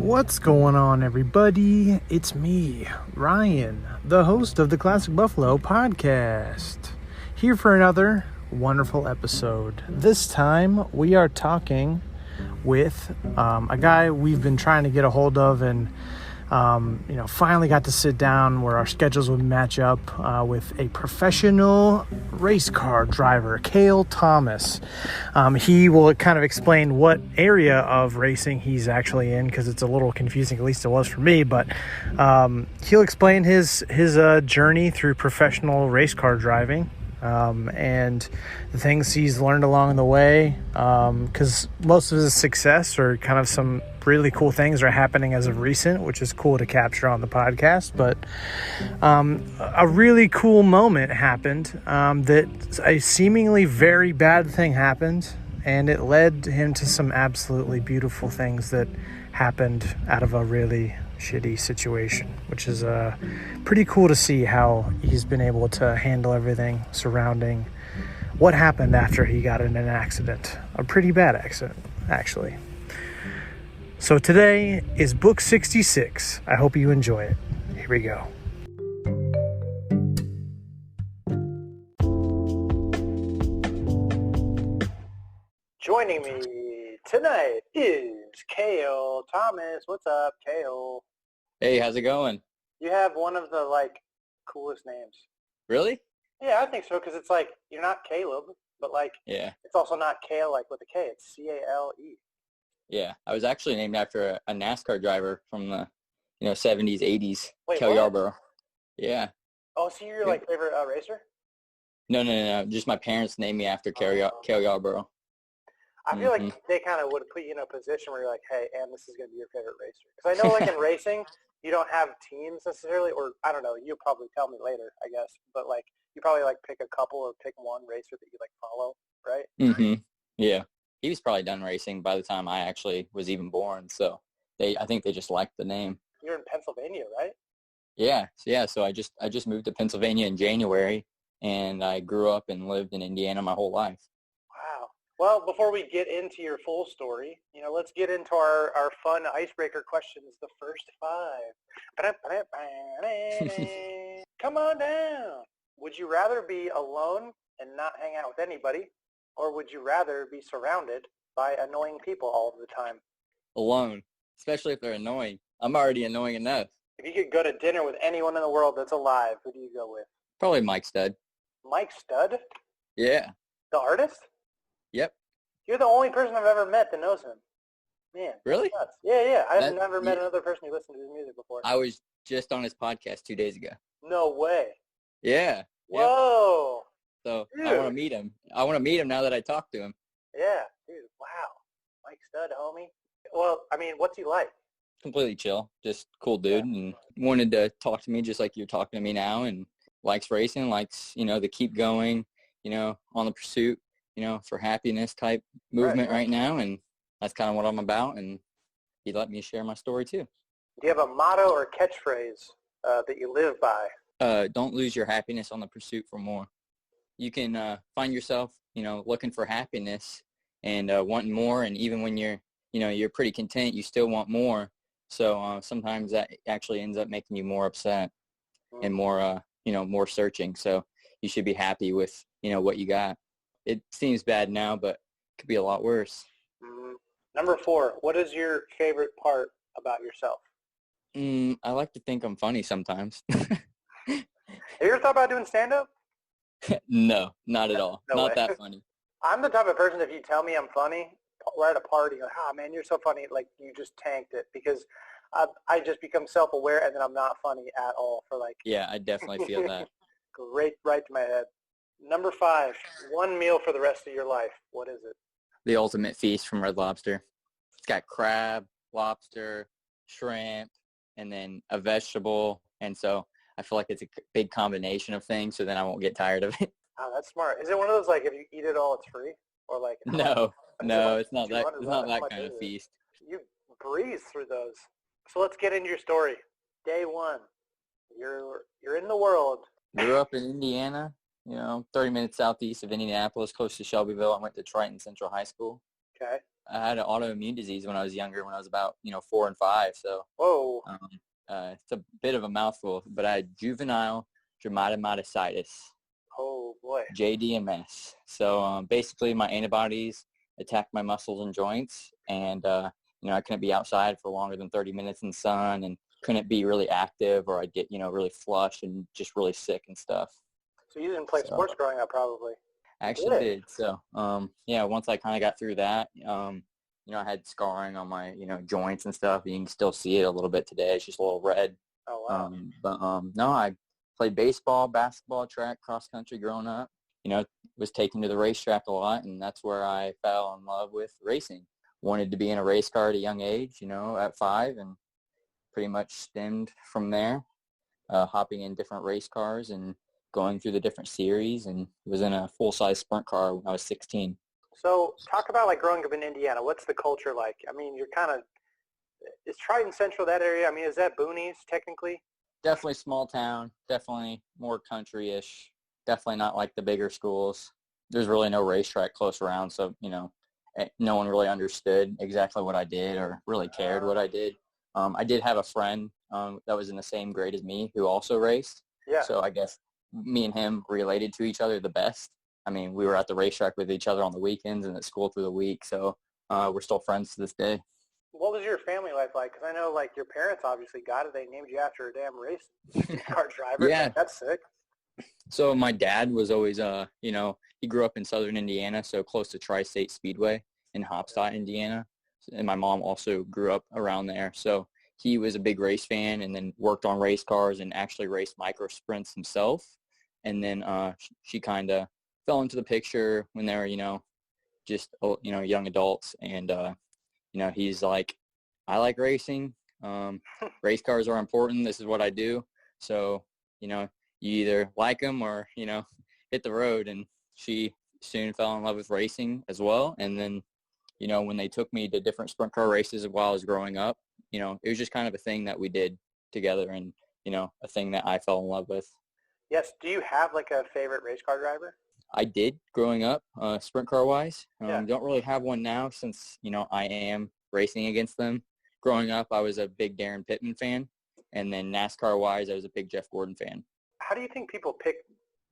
What's going on, everybody? It's me, Ryan, the host of the Classic Buffalo podcast, here for another wonderful episode. This time, we are talking with a guy we've been trying to get a hold of and finally got to sit down where our schedules would match up with a professional race car driver, Cale Thomas. He will kind of explain what area of racing he's actually in, because it's a little confusing, at least it was for me, but he'll explain his journey through professional race car driving. And the things he's learned along the way, because most of his success or kind of some really cool things are happening as of recent, which is cool to capture on the podcast. But a really cool moment happened, that a seemingly very bad thing happened, and it led him to some absolutely beautiful things that happened out of a really shitty situation, which is pretty cool to see how he's been able to handle everything surrounding what happened after he got in an accident, a pretty bad accident, actually. So today is book 66. I hope you enjoy it. Here we go. Joining me tonight is Cale Thomas. What's up, Cale? Hey, how's it going? You have one of the, coolest names. Really? Yeah, I think so, because it's you're not Caleb, but, Yeah. it's also not Cale, with a K. It's C-A-L-E. Yeah. I was actually named after a NASCAR driver from the, 70s, 80s, Wait, Cale what? Yarborough. Yeah. Oh, so you're, Yeah. favorite racer? No. Just my parents named me after Cale Yarborough. I feel like they kind of would put you in a position where you're like, hey, and this is going to be your favorite racer. Because I know, in racing, you don't have teams necessarily, or I don't know, you'll probably tell me later, I guess. But, you probably, pick a couple or pick one racer that you, follow, right? Mm-hmm. Yeah. He was probably done racing by the time I actually was even born. So I think they just liked the name. You're in Pennsylvania, right? Yeah. So I just moved to Pennsylvania in January, and I grew up and lived in Indiana my whole life. Wow. Well, before we get into your full story, let's get into our fun icebreaker questions, the first 5. Come on down. Would you rather be alone and not hang out with anybody, or would you rather be surrounded by annoying people all of the time? Alone, especially if they're annoying. I'm already annoying enough. If you could go to dinner with anyone in the world that's alive, who do you go with? Probably Mike Stud. Mike Stud? Yeah. The artist? Yep. You're the only person I've ever met that knows him. Man. Really? Yeah. I've never met another person who listened to his music before. I was just on his podcast 2 days ago. No way. Yeah. Whoa. So dude. I want to meet him. I want to meet him now that I talked to him. Yeah, dude. Wow. Mike Stud, homie. Well, what's he like? Completely chill. Just cool dude, and wanted to talk to me just like you're talking to me now, and likes racing, likes, to keep going, on the pursuit, for happiness type movement right now. And that's kind of what I'm about. And he let me share my story too. Do you have a motto or catchphrase that you live by? Don't lose your happiness on the pursuit for more. You can find yourself, looking for happiness and wanting more. And even when you're pretty content, you still want more. So sometimes that actually ends up making you more upset and more, more searching. So you should be happy with, what you got. It seems bad now, but it could be a lot worse. Number 4, what is your favorite part about yourself? I like to think I'm funny sometimes. Have you ever thought about doing stand-up? No, not at all. No not way. that funny. I'm the type of person, if you tell me I'm funny, we're at a party, like, oh, man, you're so funny, you just tanked it, because I just become self-aware, and then I'm not funny at all for, Yeah, I definitely feel that. right to my head. Number 5, one meal for the rest of your life. What is it? The ultimate feast from Red Lobster. It's got crab, lobster, shrimp, and then a vegetable. And so I feel like it's a big combination of things, so then I won't get tired of it. Oh, that's smart. Is it one of those, if you eat it all, it's free? Or No, it's not that. It's not that kind of feast. You breeze through those. So let's get into your story. Day 1. You're in the world. Grew up in Indiana, 30 minutes southeast of Indianapolis, close to Shelbyville. I went to Triton Central High School. Okay. I had an autoimmune disease when I was younger, when I was about 4 and 5. So Whoa. it's a bit of a mouthful, but I had juvenile dermatomyositis, Oh boy. JDMS. So basically, my antibodies attacked my muscles and joints, and I couldn't be outside for longer than 30 minutes in the sun, and couldn't be really active, or I'd get really flushed and just really sick and stuff. So you didn't play sports growing up, probably? I actually did. So once I kind of got through that, I had scarring on my joints and stuff. You can still see it a little bit today. It's just a little red. Oh wow. But no, I played baseball, basketball, track, cross country growing up. Was taken to the racetrack a lot, and that's where I fell in love with racing. Wanted to be in a race car at a young age, at 5, and pretty much stemmed from there, hopping in different race cars and going through the different series, and was in a full-size sprint car when I was 16. So talk about like growing up in Indiana. What's the culture like? I mean, is Triton Central that area? I mean, is that boonies technically? Definitely small town, definitely more country-ish, definitely not like the bigger schools. There's really no racetrack close around, so, no one really understood exactly what I did or really cared what I did. I did have a friend that was in the same grade as me who also raced. Yeah. So I guess me and him related to each other the best. I mean, we were at the racetrack with each other on the weekends and at school through the week, so we're still friends to this day. What was your family life like? Because I know, like, your parents obviously got it. They named you after a damn race car driver. Yeah. Like, that's sick. So my dad was always, he grew up in southern Indiana, so close to Tri-State Speedway in Hopstadt, Indiana. And my mom also grew up around there. So he was a big race fan, and then worked on race cars and actually raced micro sprints himself. And then she kind of fell into the picture when they were, just, young adults. And, he's like, I like racing. Race cars are important. This is what I do. So, you either like them or, hit the road. And she soon fell in love with racing as well. And then, when they took me to different sprint car races while I was growing up, it was just kind of a thing that we did together, and, a thing that I fell in love with. Yes. Do you have, like, a favorite race car driver? I did growing up, sprint car wise. Yeah. Don't really have one now since, I am racing against them. Growing up, I was a big Darren Pittman fan. And then NASCAR wise, I was a big Jeff Gordon fan. How do you think people pick,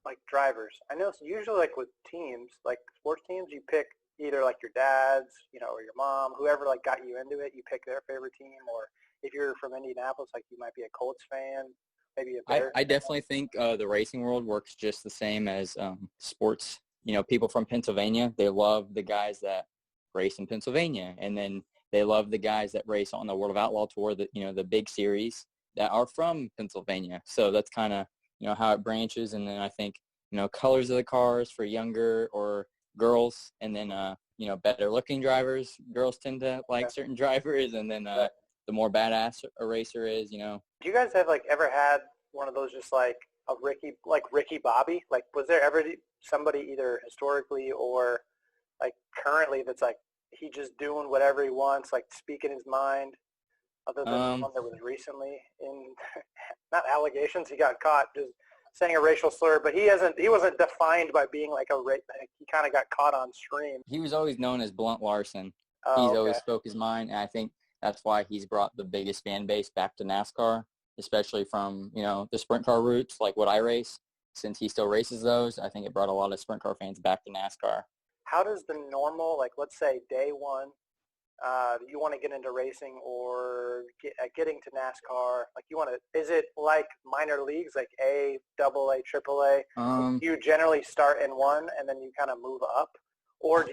like, drivers? I know it's usually, like, with teams, like sports teams, you pick either, like, your dad's, or your mom, whoever, like, got you into it, you pick their favorite team. Or if you're from Indianapolis, like, you might be a Colts fan, maybe a Bears. I definitely think the racing world works just the same as sports. People from Pennsylvania, they love the guys that race in Pennsylvania. And then they love the guys that race on the World of Outlaw Tour, the big series that are from Pennsylvania. So that's kind of, how it branches. And then I think, colors of the cars for younger or girls, and then, better looking drivers. Girls tend to like certain drivers. And then the more badass a racer is, Do you guys have, like, ever had one of those just like a Ricky Bobby? Like, was there ever somebody either historically or, like, currently that's like, he just doing whatever he wants, like, speaking his mind, other than one that was recently in, not allegations, he got caught just saying a racial slur, but he wasn't defined by being like he kind of got caught on stream. He was always known as Blunt Larson. Oh, Always spoke his mind, and I think that's why he's brought the biggest fan base back to NASCAR, especially from, the sprint car routes, like what I race. Since he still races those, I think it brought a lot of sprint car fans back to NASCAR. How does the normal, like, let's say day one, you want to get into racing or getting to NASCAR, like, is it like minor leagues, like A, double A, triple A? Do you generally start in one and then you kind of move up? Or is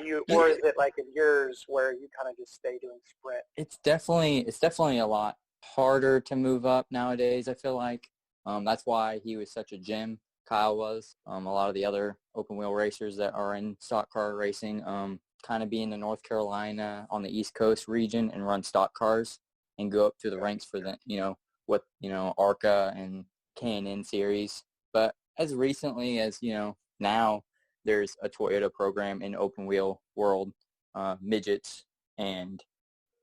it like in yours where you kind of just stay doing sprint? It's definitely a lot harder to move up nowadays, I feel like. That's why he was such a gem. Kyle was. A lot of the other open wheel racers that are in stock car racing kind of be in the North Carolina on the East Coast region and run stock cars and go up through the ranks for the, ARCA and K&N series. But as recently as, now there's a Toyota program in open wheel world, midgets, and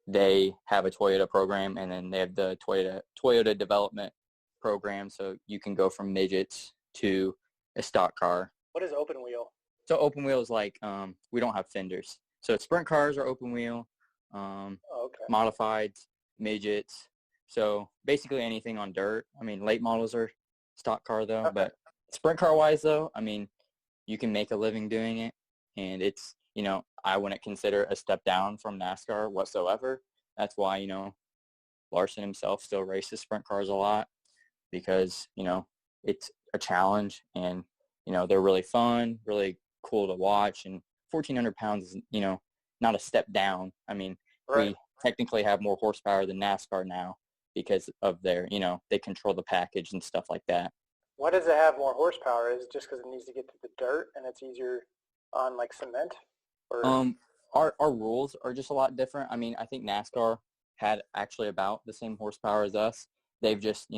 they have a Toyota program, and then they have the Toyota development program, so you can go from midgets to a stock car. What is open wheel? So open wheel is like, we don't have fenders. So sprint cars are open wheel, modifieds, midgets. So basically anything on dirt. I mean, late models are stock car though, Okay. but sprint car wise though, I mean, you can make a living doing it, and it's, I wouldn't consider a step down from NASCAR whatsoever. That's why, Larson himself still races sprint cars a lot because, it's a challenge and, they're really fun, really cool to watch. And 1,400 pounds is, not a step down. I mean, Right. we technically have more horsepower than NASCAR now because of their, they control the package and stuff like that. Why does it have more horsepower? Is it just because it needs to get to the dirt and it's easier on like cement? Or Our rules are just a lot different. I mean, I think NASCAR had actually about the same horsepower as us. They've just,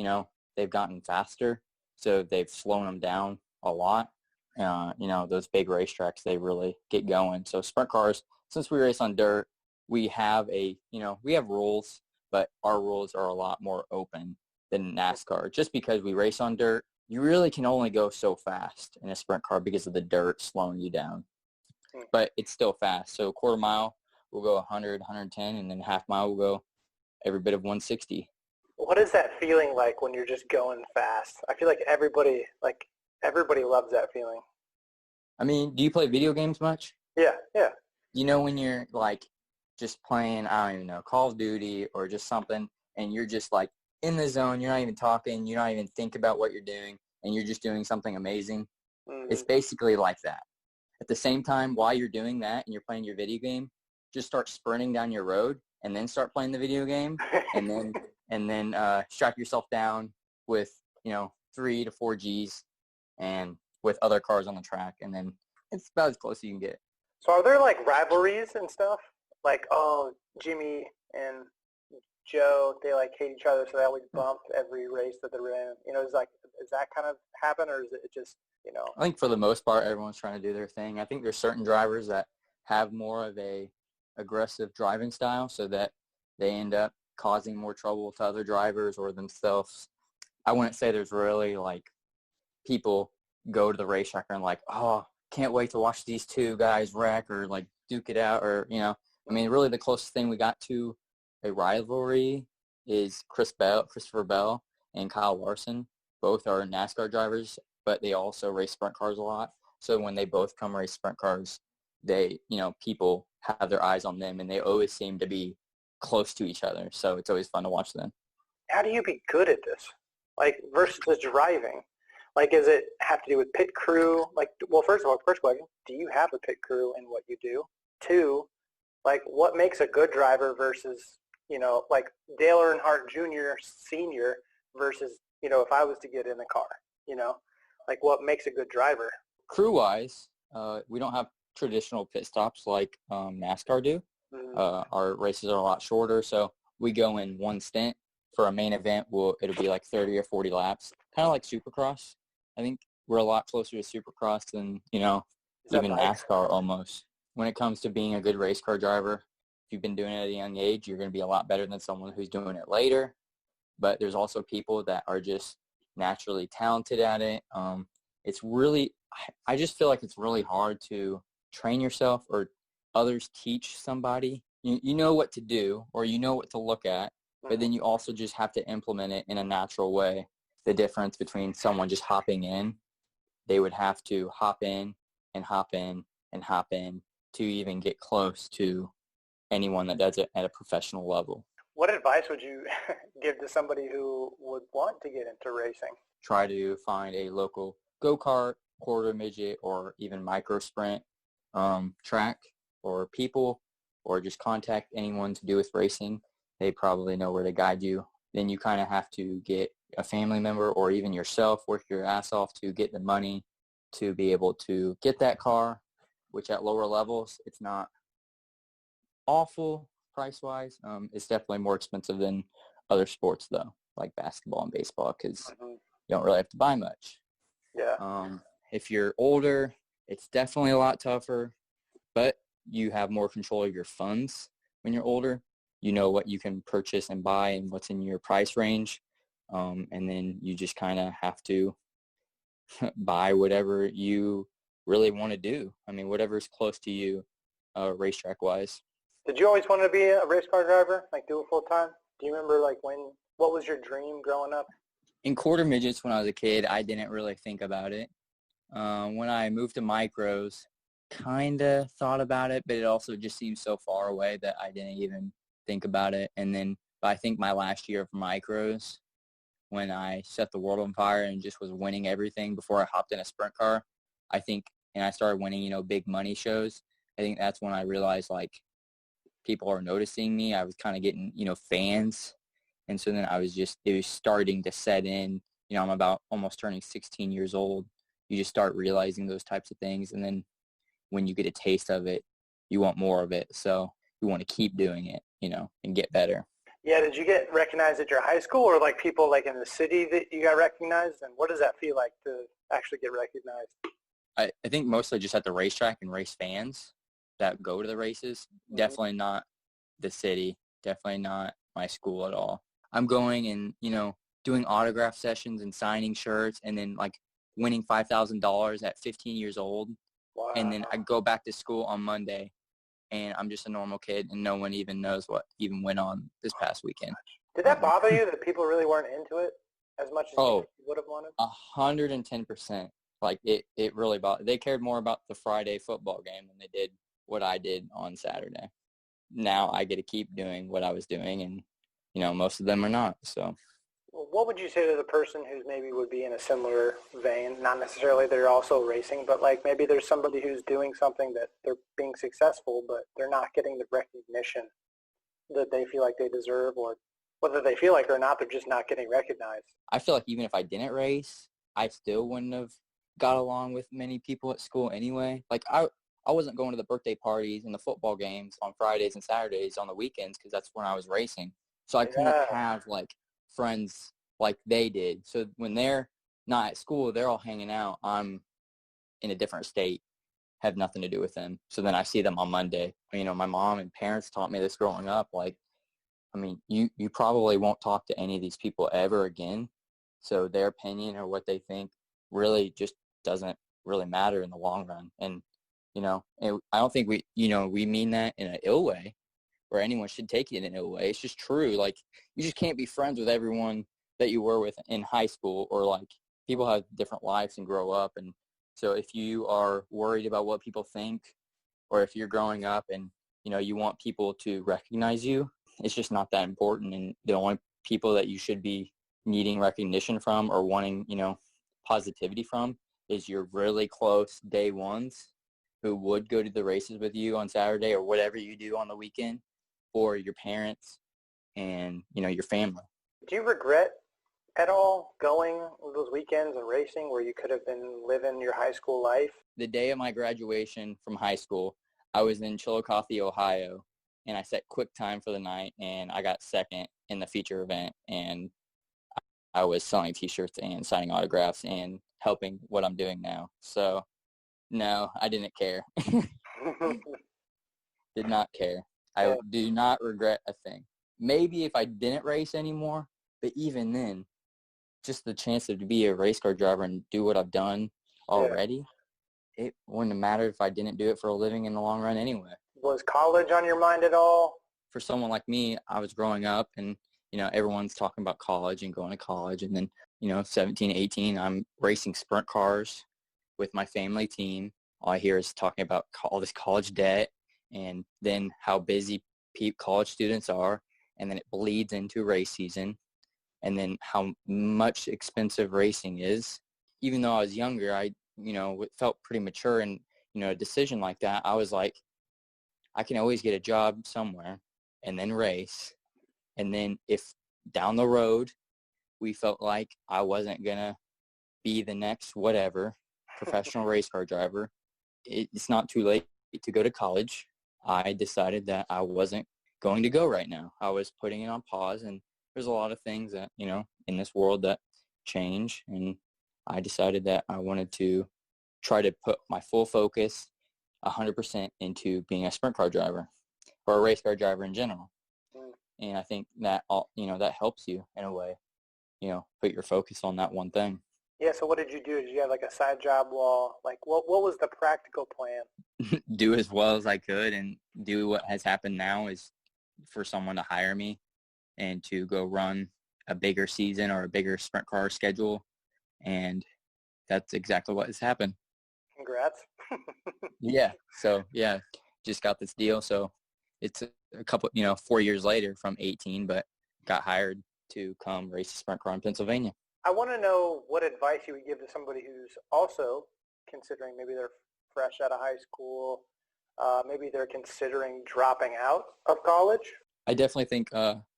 they've gotten faster, so they've slowed them down a lot. Those big racetracks, they really get going. So sprint cars, since we race on dirt, we have we have rules, but our rules are a lot more open than NASCAR. Just because we race on dirt, you really can only go so fast in a sprint car because of the dirt slowing you down. But it's still fast. So quarter mile, we'll go 100, 110, and then half mile, we'll go every bit of 160. what is that feeling like when you're just going fast? I feel like everybody loves that feeling. I mean, do you play video games much? Yeah. When you're like just playing, I don't even know, Call of Duty or just something, and you're just like in the zone, you're not even talking, you're not even think about what you're doing, and you're just doing something amazing. Mm-hmm. It's basically like that. At the same time, while you're doing that and you're playing your video game, just start sprinting down your road and then start playing the video game, and then strap yourself down with 3 to 4 Gs and with other cars on the track, and then it's about as close as you can get. So are there like rivalries and stuff? Like, oh, Jimmy and Joe, they like hate each other, so they always bump every race that they're in. Is that kind of happen, or is it just, I think for the most part, everyone's trying to do their thing. I think there's certain drivers that have more of a aggressive driving style, so that they end up causing more trouble to other drivers or themselves. I wouldn't say there's really like people go to the racetrack and like, oh, can't wait to watch these two guys wreck or like duke it out, or I mean, really the closest thing we got to a rivalry is Christopher Bell and Kyle Larson. Both are NASCAR drivers, but they also race sprint cars a lot. So when they both come race sprint cars, they, people have their eyes on them, and they always seem to be close to each other. So it's always fun to watch them. How do you be good at this? Like, versus the driving? Like, does it have to do with pit crew? Like, well, first question, do you have a pit crew in what you do? 2, like, what makes a good driver versus, like Dale Earnhardt Jr., Sr. versus, if I was to get in a car, like what makes a good driver? Crew-wise, we don't have traditional pit stops like NASCAR do. Mm-hmm. Our races are a lot shorter, so we go in one stint. For a main event, it'll be like 30 or 40 laps, kind of like Supercross. I think we're a lot closer to Supercross than, even NASCAR almost. When it comes to being a good race car driver, if you've been doing it at a young age, you're going to be a lot better than someone who's doing it later. But there's also people that are just naturally talented at it. It's really, I just feel like it's really hard to train yourself or others teach somebody. You know what to do, or you know what to look at, but then you also just have to implement it in a natural way. The difference between someone just hopping in, they would have to hop in and hop in and hop in to even get close to anyone that does it at a professional level. What advice would you give to somebody who would want to get into racing? Try to find a local go-kart, quarter midget, or even micro sprint track or people, or just contact anyone to do with racing. They probably know where to guide you. Then you kind of have to get a family member or even yourself, work your ass off to get the money to be able to get that car, which at lower levels, it's not awful price-wise. It's definitely more expensive than other sports, though, like basketball and baseball, because you don't really have to buy much. Yeah. If you're older, it's definitely a lot tougher, but you have more control of your funds when you're older. You know what you can purchase and buy and what's in your price range. And then you just kind of have to buy whatever you really want to do. I mean, whatever's close to you. racetrack wise. Did you always want to be a race car driver, like do it full time? Do you remember what was your dream growing up? In quarter midgets when I was a kid, I didn't really think about it. When I moved to micros, kind of thought about it, but it also just seemed so far away that I didn't even think about it. And then I think my last year of micros, when I set the world on fire and just was winning everything before I hopped in a sprint car, and I started winning, big money shows. I think that's when I realized, like, people are noticing me. I was kind of getting, fans. And so then it was starting to set in. I'm about almost turning 16 years old. You just start realizing those types of things. And then when you get a taste of it, you want more of it. So you want to keep doing it, and get better. Yeah, did you get recognized at your high school or like people like in the city that you got recognized? And what does that feel like to actually get recognized? I think mostly just at the racetrack and race fans that go to the races. Mm-hmm. Definitely not the city. Definitely not my school at all. I'm going and, doing autograph sessions and signing shirts and then like winning $5,000 at 15 years old. Wow. And then I go back to school on Monday and I'm just a normal kid and no one even knows what even went on this past weekend. Did that bother you that people really weren't into it as much as you would have wanted? 110%. Like it really bothered. They cared more about the Friday football game than they did what I did on Saturday. Now I get to keep doing what I was doing and, most of them are not. So what would you say to the person who's maybe would be in a similar vein? Not necessarily they're also racing, but like maybe there's somebody who's doing something that they're being successful, but they're not getting the recognition that they feel like they deserve, or whether they feel like it or not, they're just not getting recognized. I feel like even if I didn't race, I still wouldn't have got along with many people at school anyway. Like I wasn't going to the birthday parties and the football games on Fridays and Saturdays on the weekends because that's when I was racing. So I couldn't have like friends like they did. So when they're not at school, they're all hanging out. I'm in a different state, have nothing to do with them. So then I see them on Monday. My mom and parents taught me this growing up. Like, you probably won't talk to any of these people ever again. So their opinion or what they think really just doesn't really matter in the long run. And, I don't think we mean that in an ill way or anyone should take it in an ill way. It's just true. Like, you just can't be friends with everyone that you were with in high school, or like people have different lives and grow up. And so if you are worried about what people think, or if you're growing up and, you want people to recognize you, it's just not that important. And the only people that you should be needing recognition from or wanting, positivity from is your really close day ones who would go to the races with you on Saturday or whatever you do on the weekend, or your parents and, your family. Do you regret at all going those weekends and racing where you could have been living your high school life? The day of my graduation from high school, I was in Chillicothe, Ohio, and I set quick time for the night, and I got second in the feature event, and I was selling T-shirts and signing autographs and helping what I'm doing now. So, no, I didn't care. Did not care. I do not regret a thing. Maybe if I didn't race anymore, but even then, just the chance to be a race car driver and do what I've done already, it wouldn't have mattered if I didn't do it for a living in the long run anyway. Was college on your mind at all? For someone like me, I was growing up and, everyone's talking about college and going to college. And then, 17, 18, I'm racing sprint cars with my family team. All I hear is talking about all this college debt and then how busy college students are. And then it bleeds into race season. And then how much expensive racing is. Even though I was younger, I, felt pretty mature. And, a decision like that, I was like, I can always get a job somewhere and then race. And then if down the road we felt like I wasn't going to be the next whatever professional race car driver, it's not too late to go to college. I decided that I wasn't going to go right now. I was putting it on pause, and there's a lot of things that, in this world that change. And I decided that I wanted to try to put my full focus 100% into being a sprint car driver or a race car driver in general. And I think that, that helps you in a way, put your focus on that one thing. Yeah, so what did you do? Did you have like a side job while, like, what was the practical plan? Do as well as I could and do what has happened now is for someone to hire me and to go run a bigger season or a bigger sprint car schedule. And that's exactly what has happened. Congrats. Yeah. So, yeah, just got this deal. So it's a couple, 4 years later from 18, but got hired to come race a sprint car in Pennsylvania. I want to know what advice you would give to somebody who's also considering, maybe they're fresh out of high school, maybe they're considering dropping out of college. I definitely think,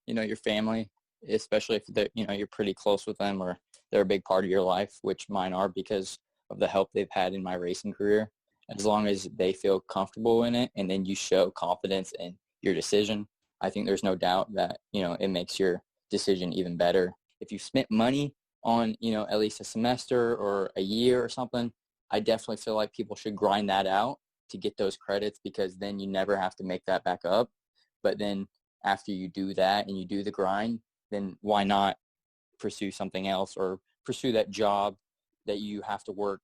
your family, especially if you're pretty close with them or they're a big part of your life, which mine are because of the help they've had in my racing career. As long as they feel comfortable in it and then you show confidence in your decision, I think there's no doubt that, it makes your decision even better. If you spent money on, at least a semester or a year or something, I definitely feel like people should grind that out to get those credits because then you never have to make that back up. But then after you do that and you do the grind, then why not pursue something else or pursue that job that you have to work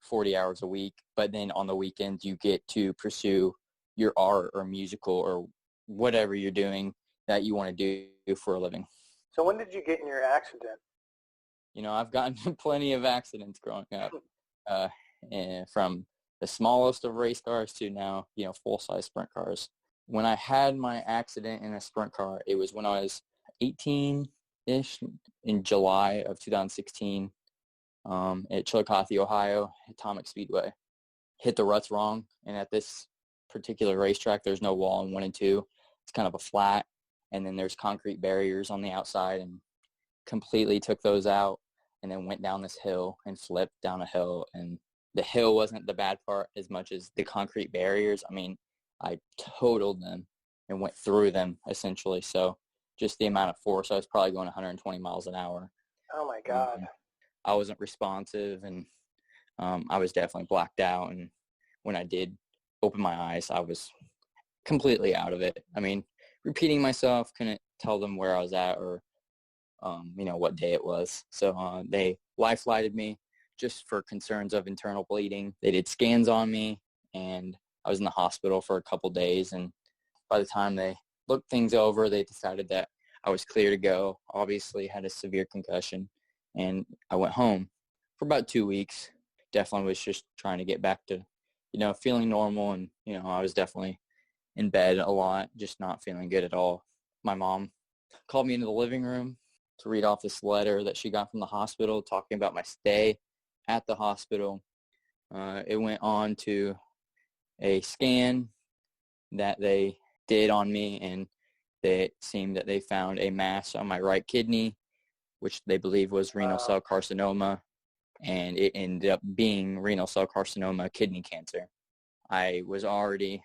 40 hours a week, but then on the weekends you get to pursue your art or musical or whatever you're doing that you want to do for a living. So when did you get in your accident? I've gotten plenty of accidents growing up, and from the smallest of race cars to now, full-size sprint cars. When I had my accident in a sprint car, it was when I was 18-ish in July of 2016 at Chillicothe, Ohio, Atomic Speedway. Hit the ruts wrong, and at this particular racetrack, there's no wall in 1 and 2. It's kind of a flat, and then there's concrete barriers on the outside, and completely took those out and then went down this hill and flipped down a hill. And the hill wasn't the bad part as much as the concrete barriers. I mean, I totaled them and went through them essentially. So just the amount of force, I was probably going 120 miles an hour. Oh my God. I wasn't responsive and I was definitely blacked out. And when I did open my eyes, I was completely out of it. I mean, repeating myself, couldn't tell them where I was at or what day it was. So they life flighted me just for concerns of internal bleeding. They did scans on me, and I was in the hospital for a couple days. And by the time they looked things over, they decided that I was clear to go. Obviously had a severe concussion, and I went home for about 2 weeks. Definitely was just trying to get back to, feeling normal. And, I was definitely in bed a lot, just not feeling good at all. My mom called me into the living room to read off this letter that she got from the hospital talking about my stay at the hospital. It went on to a scan that they did on me, and it seemed that they found a mass on my right kidney, which they believe was renal cell carcinoma, and it ended up being renal cell carcinoma kidney cancer. I was already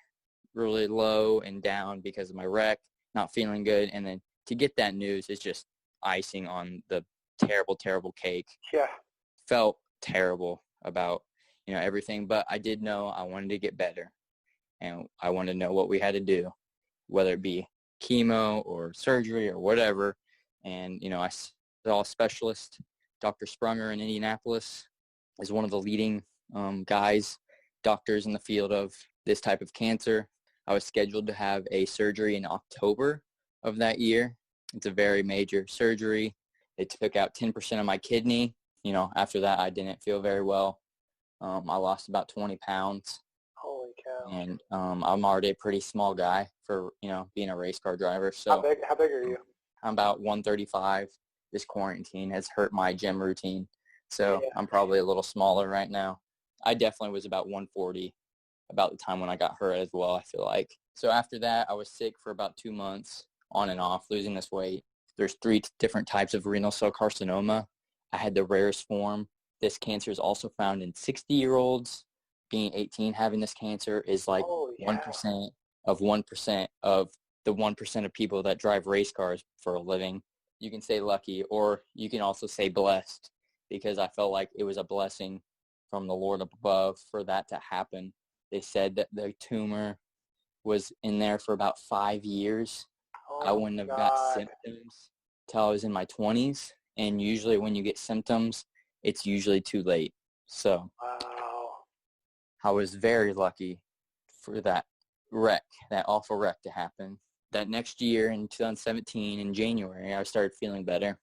really low and down because of my wreck, not feeling good, and then to get that news is just icing on the terrible, terrible cake. Yeah. Felt terrible about, everything, but I did know I wanted to get better, and I wanted to know what we had to do, whether it be chemo or surgery or whatever. And, I saw a specialist, Dr. Sprunger in Indianapolis, is one of the leading doctors in the field of this type of cancer. I was scheduled to have a surgery in October of that year. It's a very major surgery. They took out 10% of my kidney. After that, I didn't feel very well. I lost about 20 pounds. Holy cow. And I'm already a pretty small guy for, being a race car driver. So How big are you? I'm about 135. This quarantine has hurt my gym routine. So Yeah. I'm probably a little smaller right now. I definitely was about 140 about the time when I got hurt as well, I feel like. So after that, I was sick for about 2 months, on and off, losing this weight. There's 3 different types of renal cell carcinoma. I had the rarest form. This cancer is also found in 60-year-olds. Being 18, having this cancer is like 1% of 1% of the 1% of people that drive race cars for a living. You can say lucky, or you can also say blessed, because I felt like it was a blessing from the Lord above for that to happen. They said that the tumor was in there for about 5 years. I wouldn't have got symptoms till I was in my 20s. And usually when you get symptoms, it's usually too late. So Wow. I was very lucky for that awful wreck to happen. That next year in 2017 in January, I started feeling better.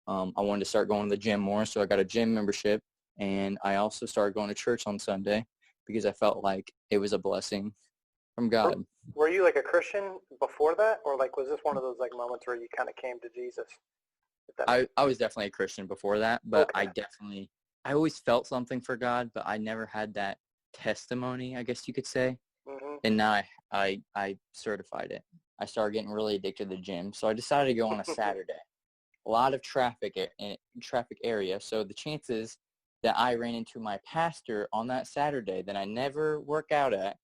I wanted to start going to the gym more, so I got a gym membership, and I also started going to church on Sunday because I felt like it was a blessing from God. Were you like a Christian before that, or like was this one of those like moments where you kind of came to Jesus? I was definitely a Christian before that, but Okay. I always felt something for God, but I never had that testimony, I guess you could say. Mm-hmm. And now I certified it. I started getting really addicted to the gym, so I decided to go on a Saturday. A lot of traffic area, so the chances that I ran into my pastor on that Saturday that I never work out at,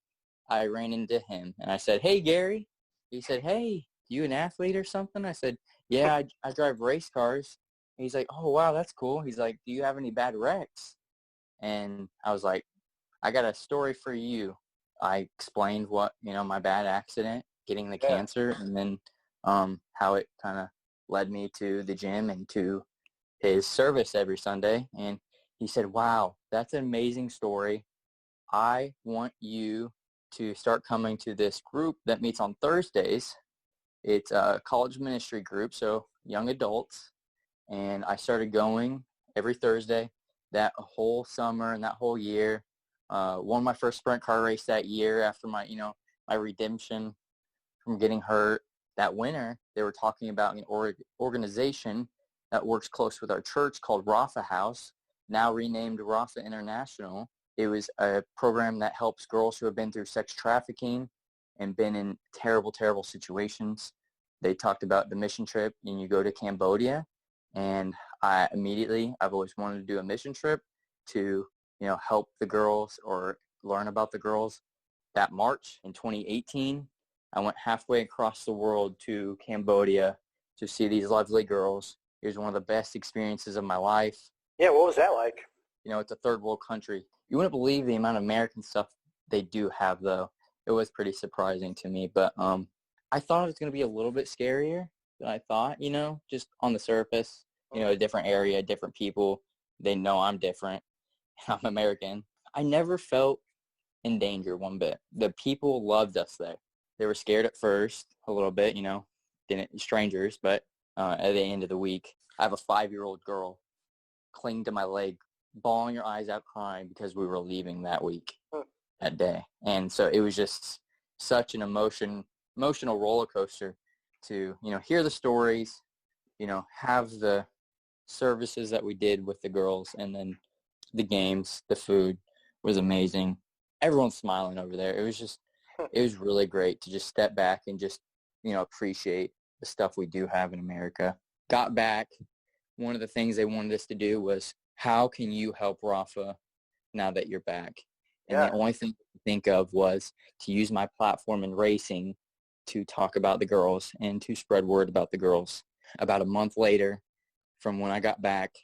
I ran into him, and I said, "Hey, Gary." He said, "Hey, you an athlete or something?" I said, "Yeah, I drive race cars." And he's like, "Oh, wow, that's cool." He's like, "Do you have any bad wrecks?" And I was like, "I got a story for you." I explained my bad accident, getting the Yeah. cancer, and then how it kind of led me to the gym and to his service every Sunday. And he said, "Wow, that's an amazing story. I want you to start coming to this group that meets on Thursdays. It's a college ministry group, so young adults." And I started going every Thursday that whole summer and that whole year. Won my first sprint car race that year after my redemption from getting hurt. That winter, they were talking about an organization that works close with our church called Rapha House, now renamed Rapha International. It was a program that helps girls who have been through sex trafficking and been in terrible, terrible situations. They talked about the mission trip, and you go to Cambodia. And I've always wanted to do a mission trip to, help the girls or learn about the girls. That March in 2018, I went halfway across the world to Cambodia to see these lovely girls. It was one of the best experiences of my life. Yeah, what was that like? It's a third world country. You wouldn't believe the amount of American stuff they do have, though. It was pretty surprising to me. But I thought it was going to be a little bit scarier than I thought, just on the surface. A different area, different people. They know I'm different. I'm American. I never felt in danger one bit. The people loved us there. They were scared at first, a little bit, strangers, but at the end of the week, I have a 5-year-old girl clinging to my leg, bawling her eyes out, crying because we were leaving that week, that day. And so it was just such an emotional roller coaster to, hear the stories, have the services that we did with the girls, and then the games, the food was amazing. Everyone's smiling over there. It was really great to just step back and just, appreciate the stuff we do have in America. Got back. One of the things they wanted us to do was, how can you help Rapha now that you're back? And the only thing I could think of was to use my platform in racing to talk about the girls and to spread word about the girls. About a month later from when I got back,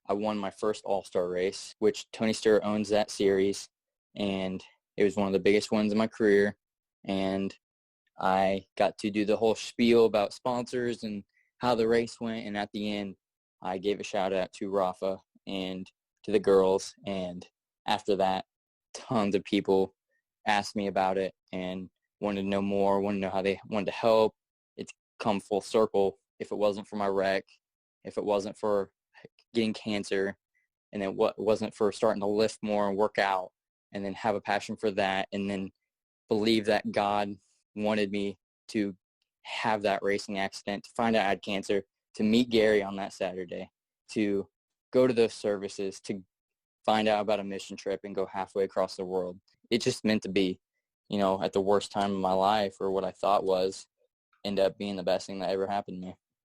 I won my first All-Star race, which Tony Stewart owns that series, and it was one of the biggest wins of my career. And I got to do the whole spiel about sponsors and how the race went, and at the end, I gave a shout-out to Rapha and to the girls, and after that, tons of people asked me about it and wanted to know more, wanted to know how they wanted to help. It's come full circle. If it wasn't for my wreck, if it wasn't for getting cancer, and then what wasn't for starting to lift more and work out, and then have a passion for that, and then believe that God wanted me to have that racing accident, to find out I had cancer, to meet Gary on that Saturday, to go to those services, to find out about a mission trip and go halfway across the world. It just meant to be, at the worst time of my life, or what I thought was, end up being the best thing that ever happened to me.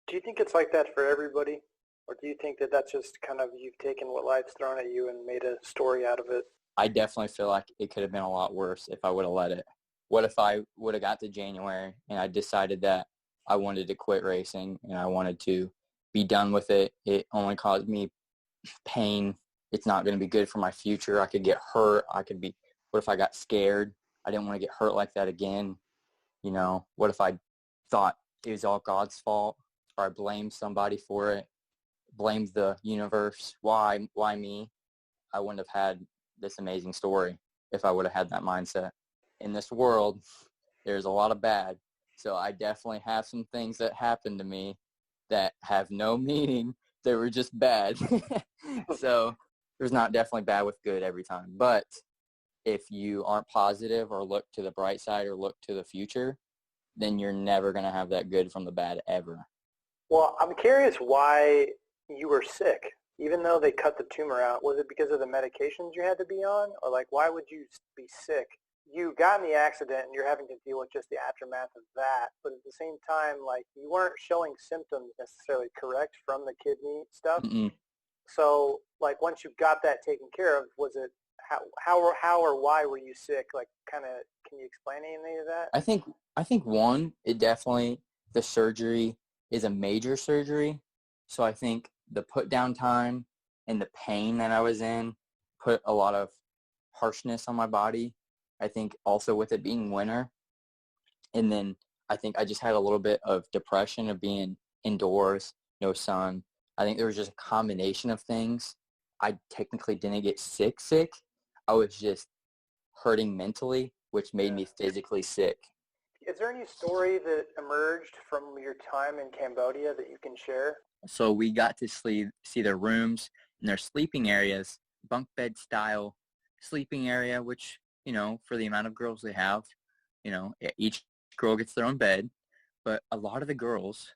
Do you think it's like that for everybody? Or do you think that that's just kind of you've taken what life's thrown at you and made a story out of it? I definitely feel like it could have been a lot worse if I would have let it. What if I would have got to January and I decided that I wanted to quit racing and I wanted to be done with it? It only caused me pain. It's not going to be good for my future. I could get hurt. What if I got scared? I didn't want to get hurt like that again. What if I thought it was all God's fault, or I blamed somebody for it? blamed the universe. Why me? I wouldn't have had this amazing story if I would have had that mindset. In this world, there's a lot of bad. So I definitely have some things that happened to me that have no meaning. They were just bad. So there's not definitely bad with good every time. But if you aren't positive or look to the bright side or look to the future, then you're never going to have that good from the bad ever. Well, I'm curious why you were sick. Even though they cut the tumor out, was it because of the medications you had to be on? Or like, why would you be sick? You got in the accident and you're having to deal with just the aftermath of that. But at the same time, like, you weren't showing symptoms necessarily, correct, from the kidney stuff? Mm-mm. So, like, once you got that taken care of, was it, how or why were you sick? Like, kind of, can you explain any of that? I think one, it definitely, the surgery is a major surgery. So I think the put down time and the pain that I was in put a lot of harshness on my body. I think also with it being winter. And then I think I just had a little bit of depression of being indoors, no sun. I think there was just a combination of things. I technically didn't get sick. I was just hurting mentally, which made me physically sick. Is there any story that emerged from your time in Cambodia that you can share? So we got to see their rooms and their sleeping areas, bunk bed style sleeping area, which, you know, for the amount of girls they have, you know, each girl gets their own bed. But a lot of the girls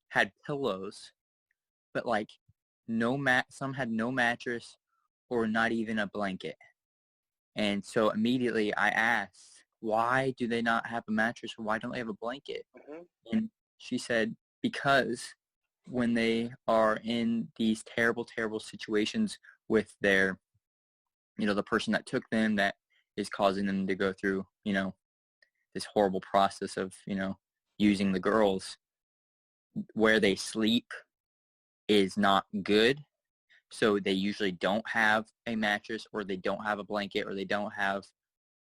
had pillows, but like some had no mattress or not even a blanket. And so immediately I asked, why do they not have a mattress or why don't they have a blanket? Mm-hmm. And she said, because when they are in these terrible, terrible situations with their, you know, the person that took them that is causing them to go through, you know, this horrible process of, you know, using the girls, where they sleep is not good. So they usually don't have a mattress or they don't have a blanket or they don't have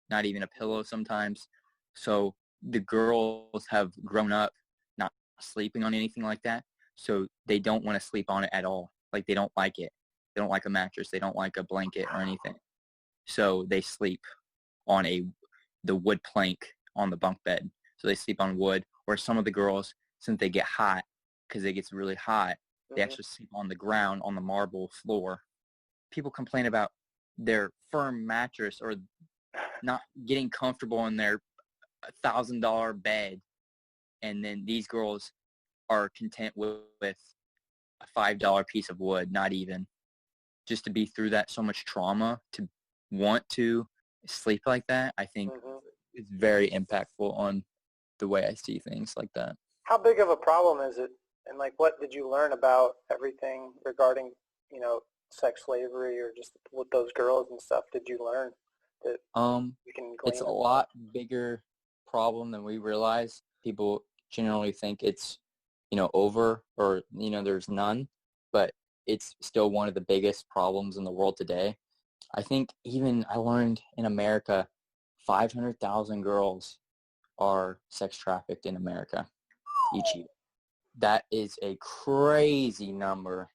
not even a pillow sometimes. So the girls have grown up not sleeping on anything like that. So they don't want to sleep on it at all. Like they don't like it. They don't like a mattress. They don't like a blanket or anything. So they sleep on the wood plank on the bunk bed. So they sleep on wood. Or some of the girls, since they get hot, because it gets really hot, they actually sleep on the ground on the marble floor. People complain about their firm mattress or not getting comfortable in their $1,000 bed, and then these girls are content with a $5 piece of wood, not even, just to be through that so much trauma to want to sleep like that. I think is very impactful on the way I see things like that. How big of a problem is it? And like, what did you learn about everything regarding, you know, sex slavery or just with those girls and stuff? Did you learn that you can glean? It's a lot bigger problem than we realize. People generally think it's, you know, over or, you know, there's none, but it's still one of the biggest problems in the world today. I think even I learned in America, 500,000 girls are sex trafficked in America each year. That is a crazy number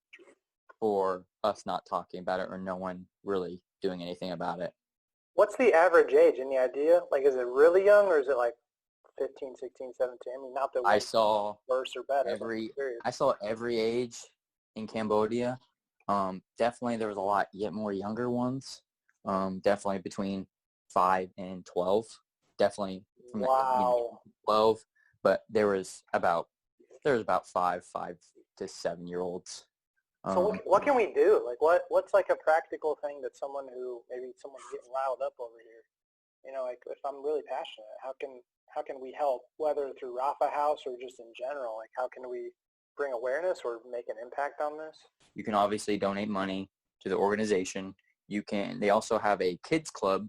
for us not talking about it or no one really doing anything about it. What's the average age? Any idea? Like, is it really young or is it like 15, 16, 17? I mean, not that I saw worse or better. I saw every age in Cambodia. Definitely there was a lot yet more younger ones. Definitely between 5 and 12. Definitely from 12, but there was about 5 to 7 year olds. So what can we do? Like, what's like a practical thing that someone's getting riled up over here? You know, like if I'm really passionate, how can we help, whether through Rapha House or just in general? Like, how can we bring awareness or make an impact on this? You can obviously donate money to the organization. They also have a kids club.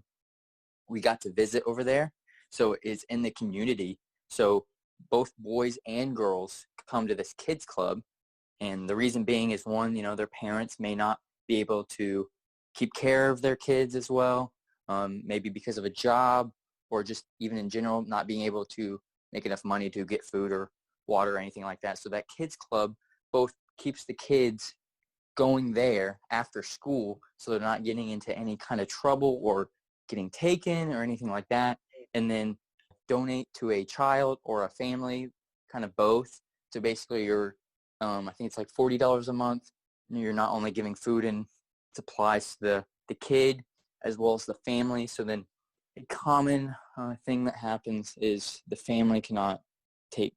We got to visit over there. So it's in the community. So both boys and girls come to this kids club. And the reason being is, one, you know, their parents may not be able to keep care of their kids as well, maybe because of a job or just even in general not being able to make enough money to get food or water or anything like that. So that kids club both keeps the kids going there after school so they're not getting into any kind of trouble or getting taken or anything like that, and then donate to a child or a family, kind of both. So basically you're, I think it's like $40 a month, and you're not only giving food and supplies to the kid as well as the family. So then a common thing that happens is the family cannot take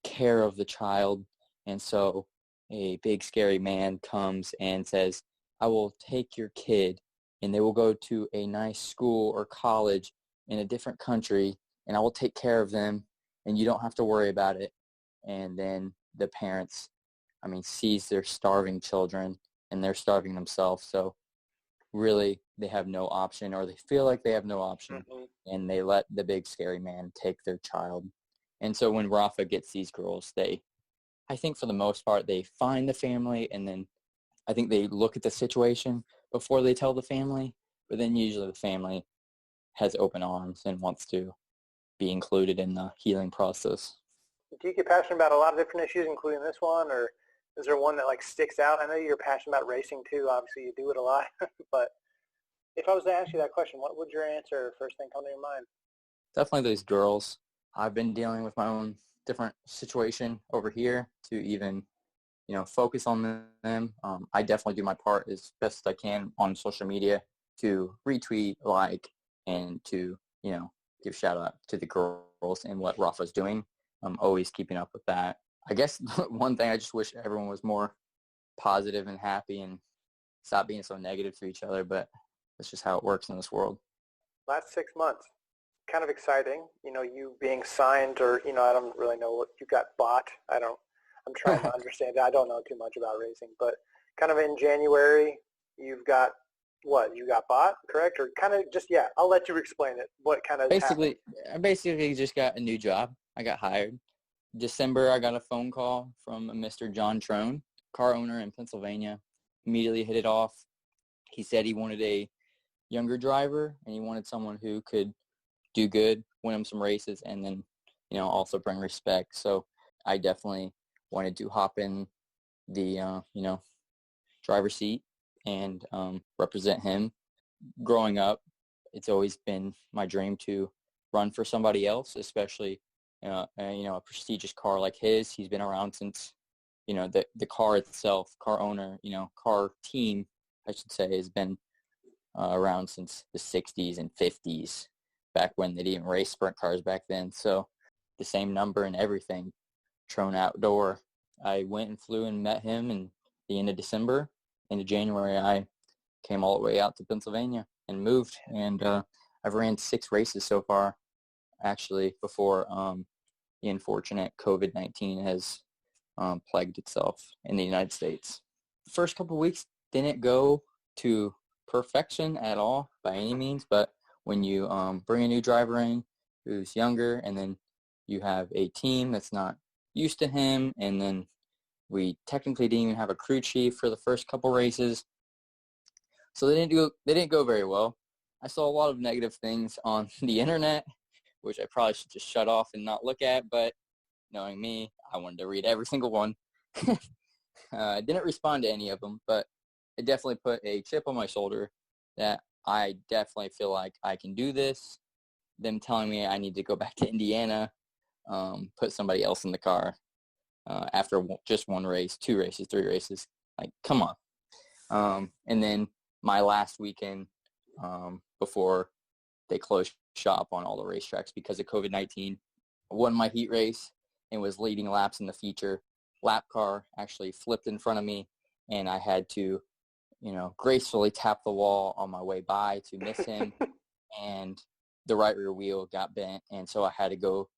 care of the child, and so a big scary man comes and says, I will take your kid, and they will go to a nice school or college in a different country, and I will take care of them, and you don't have to worry about it. And then the parents, sees their starving children, and they're starving themselves. So really they have no option, or they feel like they have no option, and they let the big scary man take their child. And so when Rapha gets these girls, I think for the most part, they find the family, and then I think they look at the situation before they tell the family, but then usually the family has open arms and wants to be included in the healing process. Do you get passionate about a lot of different issues, including this one, or is there one that sticks out? I know you're passionate about racing too. Obviously, you do it a lot. But if I was to ask you that question, what would your answer first thing come to your mind? Definitely those girls. I've been dealing with my own different situation over here to even, focus on them. I definitely do my part as best as I can on social media to retweet, and to, give shout out to the girls and what Rapha's doing. I'm always keeping up with that. I guess one thing I just wish everyone was more positive and happy and stop being so negative to each other, but that's just how it works in this world. Last 6 months, kind of exciting, you being signed, or, I don't really know what you got bought. I'm trying to understand it. I don't know too much about racing, but kind of in January, you've got what? You got bought, correct? Or kind of just, I'll let you explain it. What kind of happened? I basically just got a new job. I got hired. December, I got a phone call from Mr. John Trone, car owner in Pennsylvania. Immediately hit it off. He said he wanted a younger driver, and he wanted someone who could do good, win him some races, and then, also bring respect. So I definitely wanted to hop in the, driver's seat and represent him. Growing up, it's always been my dream to run for somebody else, especially, a prestigious car like his. He's been around since, the car itself, car owner, car team, I should say, has been around since the 60s and 50s, back when they didn't race sprint cars back then. So the same number and everything, Trone Outdoor. I went and flew and met him in the end of December. Into January, I came all the way out to Pennsylvania and moved. And I've ran 6 races so far, actually, before the unfortunate COVID-19 has plagued itself in the United States. The first couple of weeks didn't go to perfection at all by any means, but when you bring a new driver in who's younger, and then you have a team that's not used to him, and then we technically didn't even have a crew chief for the first couple races, so they didn't go very well. I saw a lot of negative things on the internet, which I probably should just shut off and not look at, but knowing me, I wanted to read every single one. I didn't respond to any of them, but it definitely put a chip on my shoulder that I definitely feel like I can do this. Them telling me I need to go back to Indiana, put somebody else in the car after just 1 race, 2 races, 3 races. Like, come on. And then my last weekend before they closed shop on all the racetracks because of COVID-19, I won my heat race and was leading laps in the feature. Lap car actually flipped in front of me, and I had to, gracefully tap the wall on my way by to miss him, and the right rear wheel got bent, and so I had to go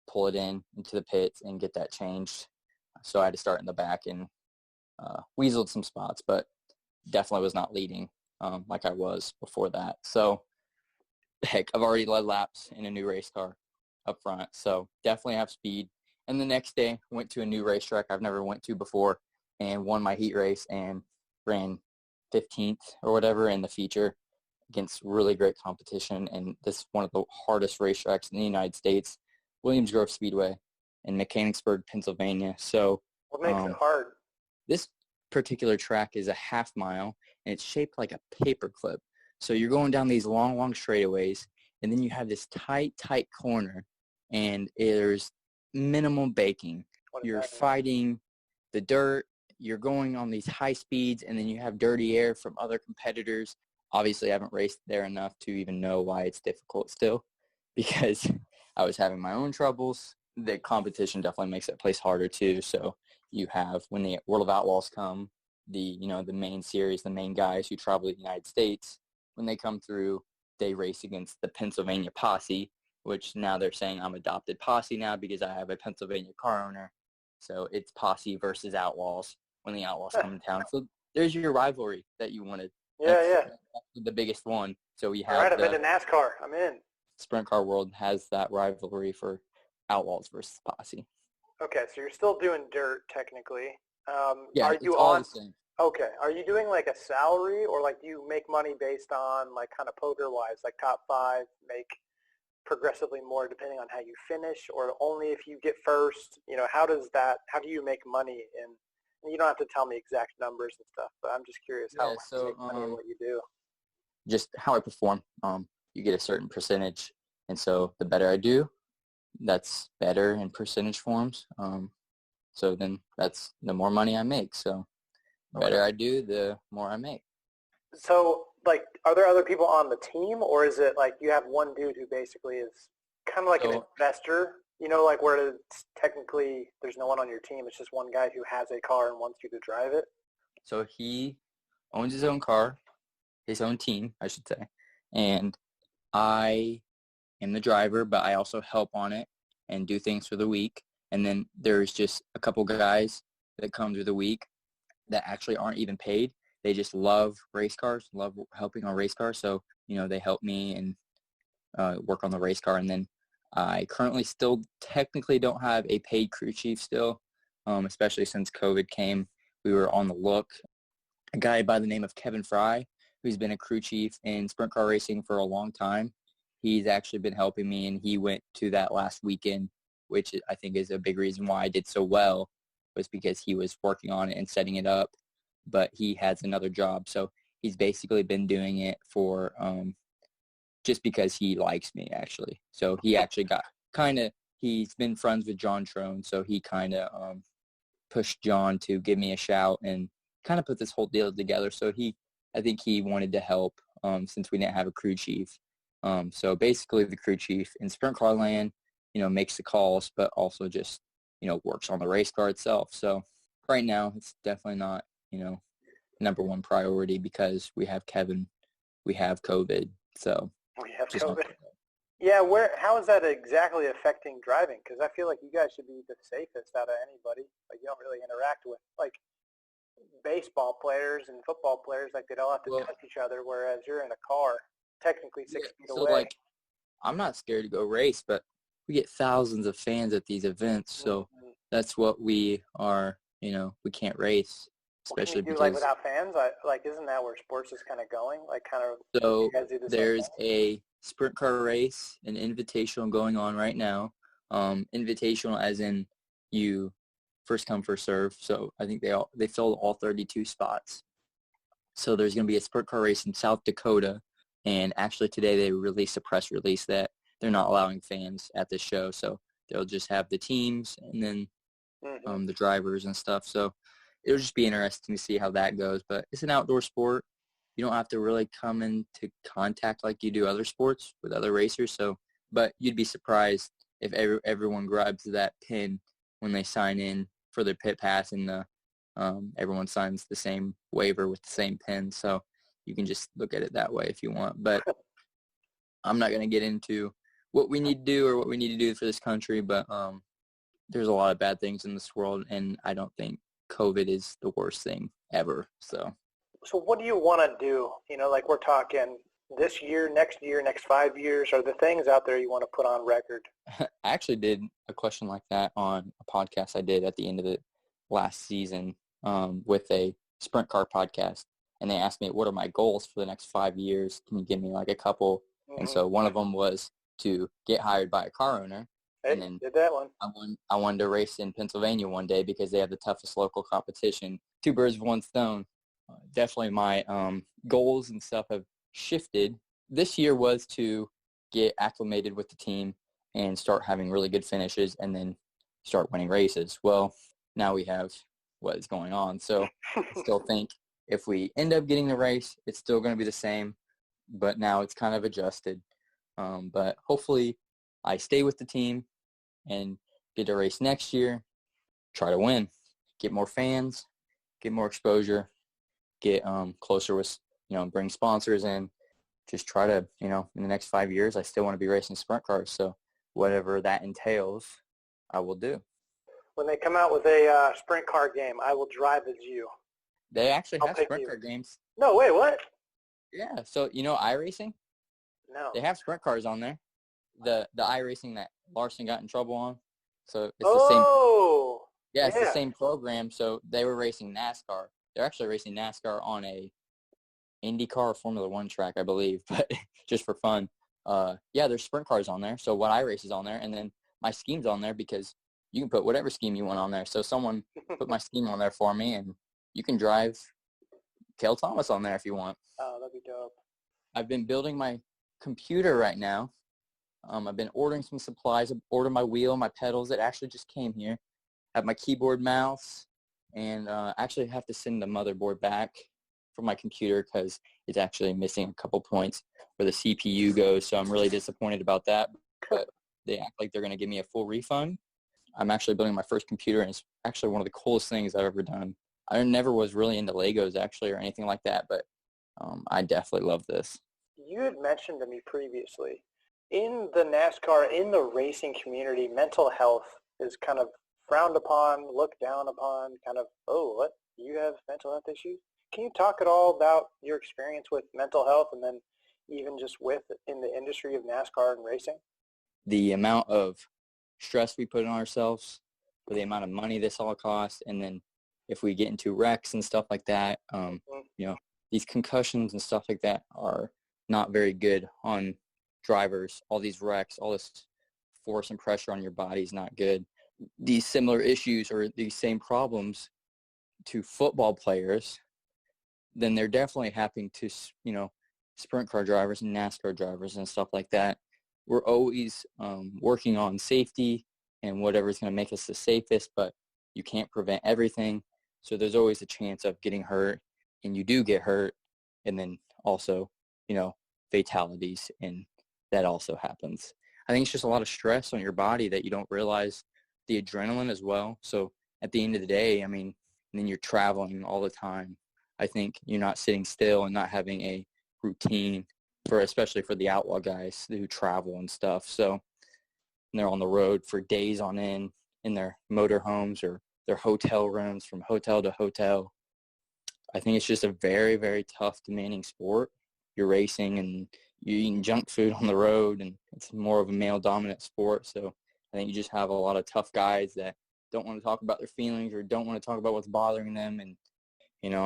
pull it into the pits and get that changed. So I had to start in the back and weaseled some spots, but definitely was not leading like I was before that. So, heck, I've already led laps in a new race car up front, so definitely have speed. And the next day, went to a new racetrack I've never went to before and won my heat race and ran 15th or whatever in the feature against really great competition. And this is one of the hardest racetracks in the United States, Williams Grove Speedway in Mechanicsburg, Pennsylvania. So what makes it hard? This particular track is a half mile, and it's shaped like a paperclip. So you're going down these long, long straightaways, and then you have this tight corner, and there's minimum baking. You're fighting the dirt. You're going on these high speeds, and then you have dirty air from other competitors. Obviously, I haven't raced there enough to even know why it's difficult still, because I was having my own troubles. The competition definitely makes that place harder too. So you have, when the World of Outlaws come, the main series, the main guys who travel the United States, when they come through, they race against the Pennsylvania Posse, which now they're saying I'm adopted Posse now because I have a Pennsylvania car owner. So it's Posse versus Outlaws when the Outlaws come in town. So there's your rivalry that you wanted. That's the biggest one. So we have all right, I'm into NASCAR. I'm in. Sprint car world has that rivalry for Outlaws versus Posse. Okay, so you're still doing dirt technically. Yeah, are you it's all on? the same. Okay, are you doing like a salary, or like do you make money based on like kind of poker wise, like top 5 make progressively more depending on how you finish, or only if you get first? How do you make money in? You don't have to tell me exact numbers and stuff, but I'm just curious how you make money in what you do. Just how I perform. You get a certain percentage, and so the better I do, that's better in percentage forms. So then that's the more money I make. So the better I do, the more I make. So, like, are there other people on the team, or is it like you have one dude who basically is kind of like an investor, like where it's technically there's no one on your team, it's just one guy who has a car and wants you to drive it? So he owns his own car, his own team, I should say, and I am the driver, but I also help on it and do things for the week. And then there's just a couple guys that come through the week that actually aren't even paid. They just love race cars, love helping on race cars. So, they help me and work on the race car. And then I currently still technically don't have a paid crew chief still, especially since COVID came. We were on the look. A guy by the name of Kevin Fry, who's been a crew chief in sprint car racing for a long time. He's actually been helping me, and he went to that last weekend, which I think is a big reason why I did so well, was because he was working on it and setting it up, but he has another job. So he's basically been doing it for just because he likes me, actually. So he actually got he's been friends with John Trone, so he kind of pushed John to give me a shout and kind of put this whole deal together. So I think he wanted to help since we didn't have a crew chief. So basically the crew chief in sprint car land, makes the calls, but also just, works on the race car itself. So right now it's definitely not, number one priority because we have Kevin, we have COVID. So we have COVID. Yeah, how is that exactly affecting driving? Because I feel like you guys should be the safest out of anybody. Like, you don't really interact with, like, baseball players and football players. Like, they don't have to touch each other, whereas you're in a car technically 6 feet away. So, like, I'm not scared to go race, but we get thousands of fans at these events, so that's what we are, we can't race, especially because... like, without fans? Isn't that where sports is kind of going? Like, kind of... So, there's a sprint car race, an invitational going on right now. Invitational as in you first come, first serve. So, I think they filled all 32 spots. So, there's going to be a sprint car race in South Dakota. And actually today they released a press release that they're not allowing fans at the show. So they'll just have the teams and then the drivers and stuff. So it'll just be interesting to see how that goes. But it's an outdoor sport. You don't have to really come into contact like you do other sports with other racers. So, but you'd be surprised if everyone grabs that pin when they sign in for their pit pass and everyone signs the same waiver with the same pin. So you can just look at it that way if you want. But I'm not going to get into what we need to do or what we need to do for this country. But there's a lot of bad things in this world, and I don't think COVID is the worst thing ever. So what do you want to do? Like, we're talking this year, next 5 years. Are there things out there you want to put on record? I actually did a question like that on a podcast I did at the end of the last season with a sprint car podcast. And they asked me, what are my goals for the next 5 years? Can you give me like a couple? And so one of them was to get hired by a car owner. Hey, And then did that one. I wanted to race in Pennsylvania one day because they have the toughest local competition. Two birds with one stone. Definitely my goals and stuff have shifted. This year was to get acclimated with the team and start having really good finishes and then start winning races. Well, now we have what is going on. So I still think if we end up getting the race, it's still going to be the same, but now it's kind of adjusted. But hopefully I stay with the team and get a race next year, try to win, get more fans, get more exposure, get closer with, bring sponsors in, just try to, in the next 5 years, I still want to be racing sprint cars. So whatever that entails, I will do. When they come out with a sprint car game, I will drive as you. They actually I'll have pick sprint you. car games. No, wait, what? Yeah. So, iRacing? No. They have sprint cars on there. The iRacing that Larson got in trouble on. So it's Oh. the same. Yeah, it's the same program. So they were racing NASCAR. They're actually racing NASCAR on a IndyCar or Formula One track, I believe, but just for fun. There's sprint cars on there. So what iRace is on there, and then my scheme's on there because you can put whatever scheme you want on there. So someone put my scheme on there for me, and you can drive Cale Thomas on there if you want. Oh, that'd be dope. I've been building my computer right now. I've been ordering some supplies. I've ordered my wheel, my pedals. It actually just came here. I have my keyboard, mouse, and actually have to send the motherboard back for my computer because it's actually missing a couple points where the CPU goes. So I'm really disappointed about that. But they act like they're going to give me a full refund. I'm actually building my first computer, and it's actually one of the coolest things I've ever done. I never was really into Legos, actually, or anything like that, but I definitely love this. You had mentioned to me previously, in the NASCAR, in the racing community, mental health is kind of frowned upon, looked down upon, kind of, oh, what? You have mental health issues? Can you talk at all about your experience with mental health and then even just in the industry of NASCAR and racing? The amount of stress we put on ourselves for the amount of money this all costs, and then if we get into wrecks and stuff like that, these concussions and stuff like that are not very good on drivers. All these wrecks, all this force and pressure on your body is not good. These similar issues or these same problems to football players, then they're definitely happening to, sprint car drivers and NASCAR drivers and stuff like that. We're always working on safety and whatever's going to make us the safest, but you can't prevent everything. So there's always a chance of getting hurt, and you do get hurt, and then also, fatalities, and that also happens. I think it's just a lot of stress on your body that you don't realize, the adrenaline as well. So at the end of the day, and then you're traveling all the time. I think you're not sitting still and not having a routine especially for the outlaw guys who travel and stuff. So they're on the road for days on end in their motorhomes or their hotel rooms from hotel to hotel. I think it's just a very, very tough, demanding sport. You're racing and you're eating junk food on the road, and it's more of a male-dominant sport. So I think you just have a lot of tough guys that don't want to talk about their feelings or don't want to talk about what's bothering them. And,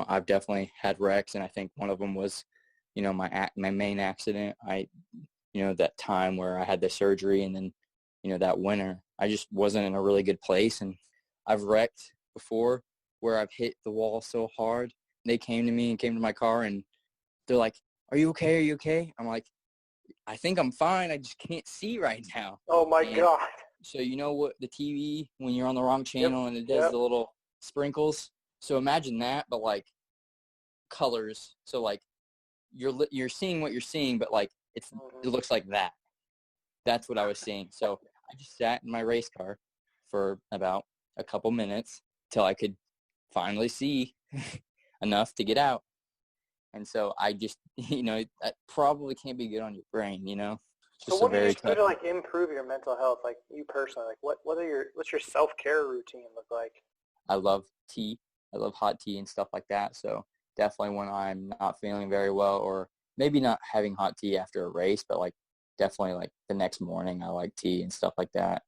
I've definitely had wrecks, and I think one of them was, my main accident. That time where I had the surgery, and then, that winter, I just wasn't in a really good place. And I've wrecked before where I've hit the wall so hard. They came to me and came to my car, and they're like, "Are you okay? Are you okay?" I'm like, "I think I'm fine. I just can't see right now." Oh, my God. So what the TV, when you're on the wrong channel and it does the little sprinkles? So imagine that, but like colors. So like you're seeing what you're seeing, but like it looks like that. That's what I was seeing. So I just sat in my race car for about a couple minutes till I could finally see enough to get out. And so I just, that probably can't be good on your brain, So what do you do to like improve your mental health, like you personally? Like what's your self-care routine look like? I love tea. I love hot tea and stuff like that. So definitely when I'm not feeling very well, or maybe not having hot tea after a race, but like definitely like the next morning I like tea and stuff like that.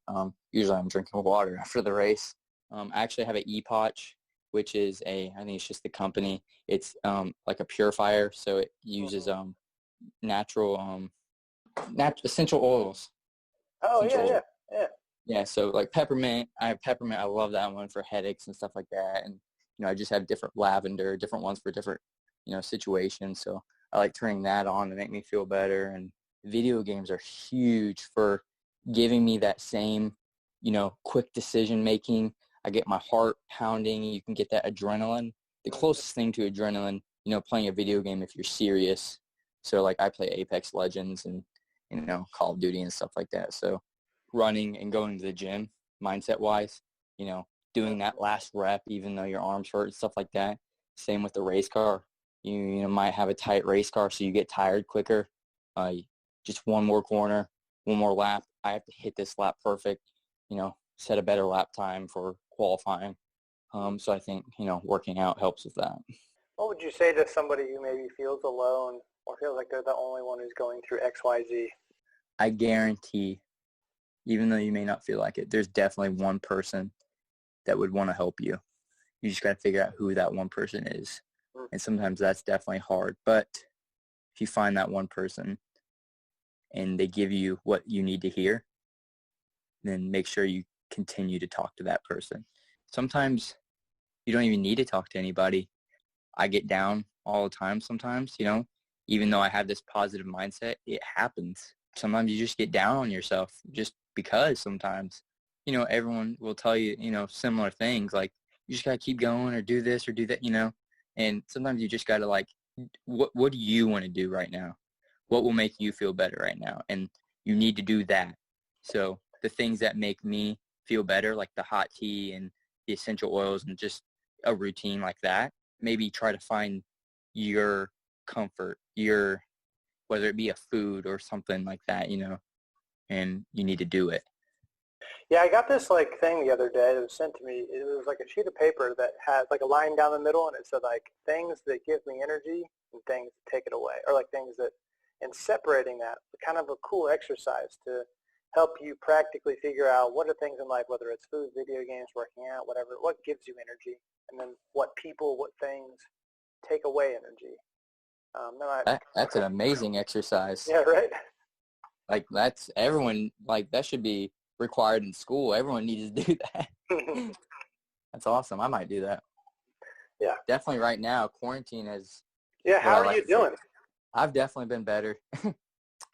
Usually I'm drinking water after the race. I actually have an e-potch, which is I think it's just the company. It's like a purifier, so it uses natural essential oils. Oh, essential yeah, oils. yeah. Yeah, so like peppermint, I have peppermint. I love that one for headaches and stuff like that. And, I just have different lavender, different ones for different, situations. So I like turning that on to make me feel better. And video games are huge for giving me that same, quick decision making. I get my heart pounding. You can get that adrenaline. The closest thing to adrenaline, playing a video game if you're serious. So like I play Apex Legends and, Call of Duty and stuff like that. So running and going to the gym mindset wise, doing that last rep even though your arms hurt and stuff like that. Same with the race car. You might have a tight race car so you get tired quicker. Just one more corner, one more lap. I have to hit this lap perfect, set a better lap time for qualifying. So I think, working out helps with that. What would you say to somebody who maybe feels alone or feels like they're the only one who's going through XYZ? I guarantee, even though you may not feel like it, there's definitely one person that would want to help you. You just got to figure out who that one person is. And sometimes that's definitely hard. But if you find that one person and they give you what you need to hear, then make sure you continue to talk to that person. Sometimes you don't even need to talk to anybody. I get down all the time sometimes, even though I have this positive mindset, it happens. Sometimes you just get down on yourself just because sometimes, everyone will tell you, similar things like you just got to keep going or do this or do that, and sometimes you just got to like, what do you want to do right now? What will make you feel better right now? And you need to do that. So the things that make me feel better, like the hot tea and the essential oils and just a routine like that, maybe try to find your comfort, whether it be a food or something like that, and you need to do it. Yeah, I got this like thing the other day that was sent to me. It was like a sheet of paper that had like a line down the middle, and it said like things that give me energy and things that take it away, or like things that, and separating that, kind of a cool exercise to help you practically figure out what are things in life, whether it's food, video games, working out, whatever, what gives you energy, and then what people, what things take away energy. That's an amazing exercise. Yeah, right? Like that's everyone, like that should be required in school. Everyone needs to do that. That's awesome. I might do that. Yeah. Definitely right now, quarantine is. Yeah, how are you doing? I've definitely been better.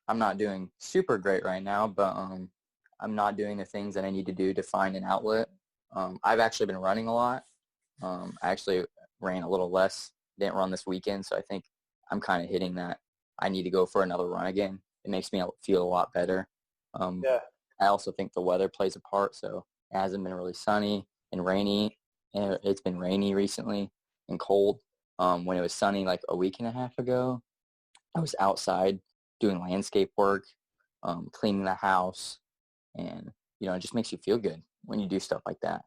I'm not doing super great right now, but I'm not doing the things that I need to do to find an outlet. I've actually been running a lot. I actually ran a little less. Didn't run this weekend, so I think I'm kind of hitting that. I need to go for another run again. It makes me feel a lot better. Yeah. I also think the weather plays a part, so it hasn't been really sunny and rainy. And it's been rainy recently and cold. When it was sunny like a week and a half ago, I was outside doing landscape work, cleaning the house, and, it just makes you feel good when you do stuff like that.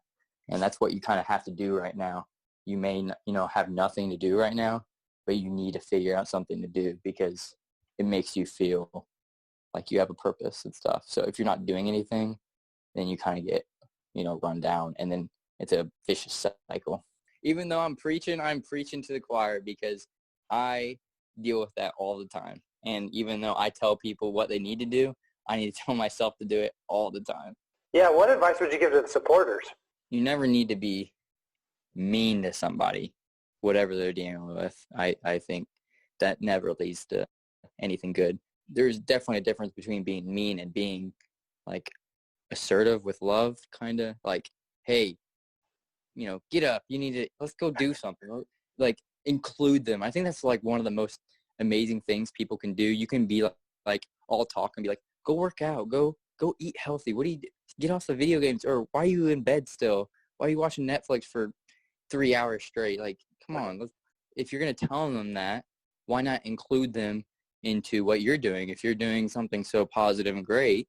And that's what you kind of have to do right now. You may, have nothing to do right now, but you need to figure out something to do because it makes you feel like you have a purpose and stuff. So if you're not doing anything, then you kind of get, run down, and then it's a vicious cycle. Even though I'm preaching to the choir because I deal with that all the time. And even though I tell people what they need to do, I need to tell myself to do it all the time. Yeah, what advice would you give to the supporters? You never need to be mean to somebody, whatever they're dealing with. I think that never leads to anything good. There's definitely a difference between being mean and being like assertive with love, kind of like, hey, get up, let's go do something. Like include them. I think that's like one of the most amazing things people can do. You can be like all talk and be like, go work out, go eat healthy. What do you do? Get off the video games, or why are you in bed still? Why are you watching Netflix for 3 hours straight? Like, come on. If you're going to tell them that, why not include them into what you're doing? If you're doing something so positive and great,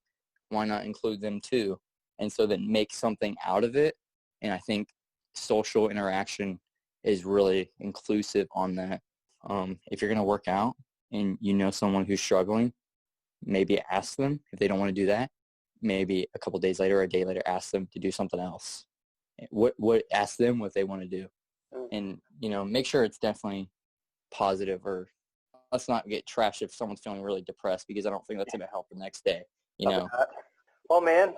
why not include them too? And so then make something out of it. And I think social interaction is really inclusive on that. If you're going to work out and someone who's struggling, maybe ask them if they don't want to do that. Maybe a couple days later or a day later, ask them to do something else. Ask them what they want to do. And, make sure it's definitely positive, or let's not get trashed if someone's feeling really depressed, because I don't think that's going to help the next day, Well, Well, man,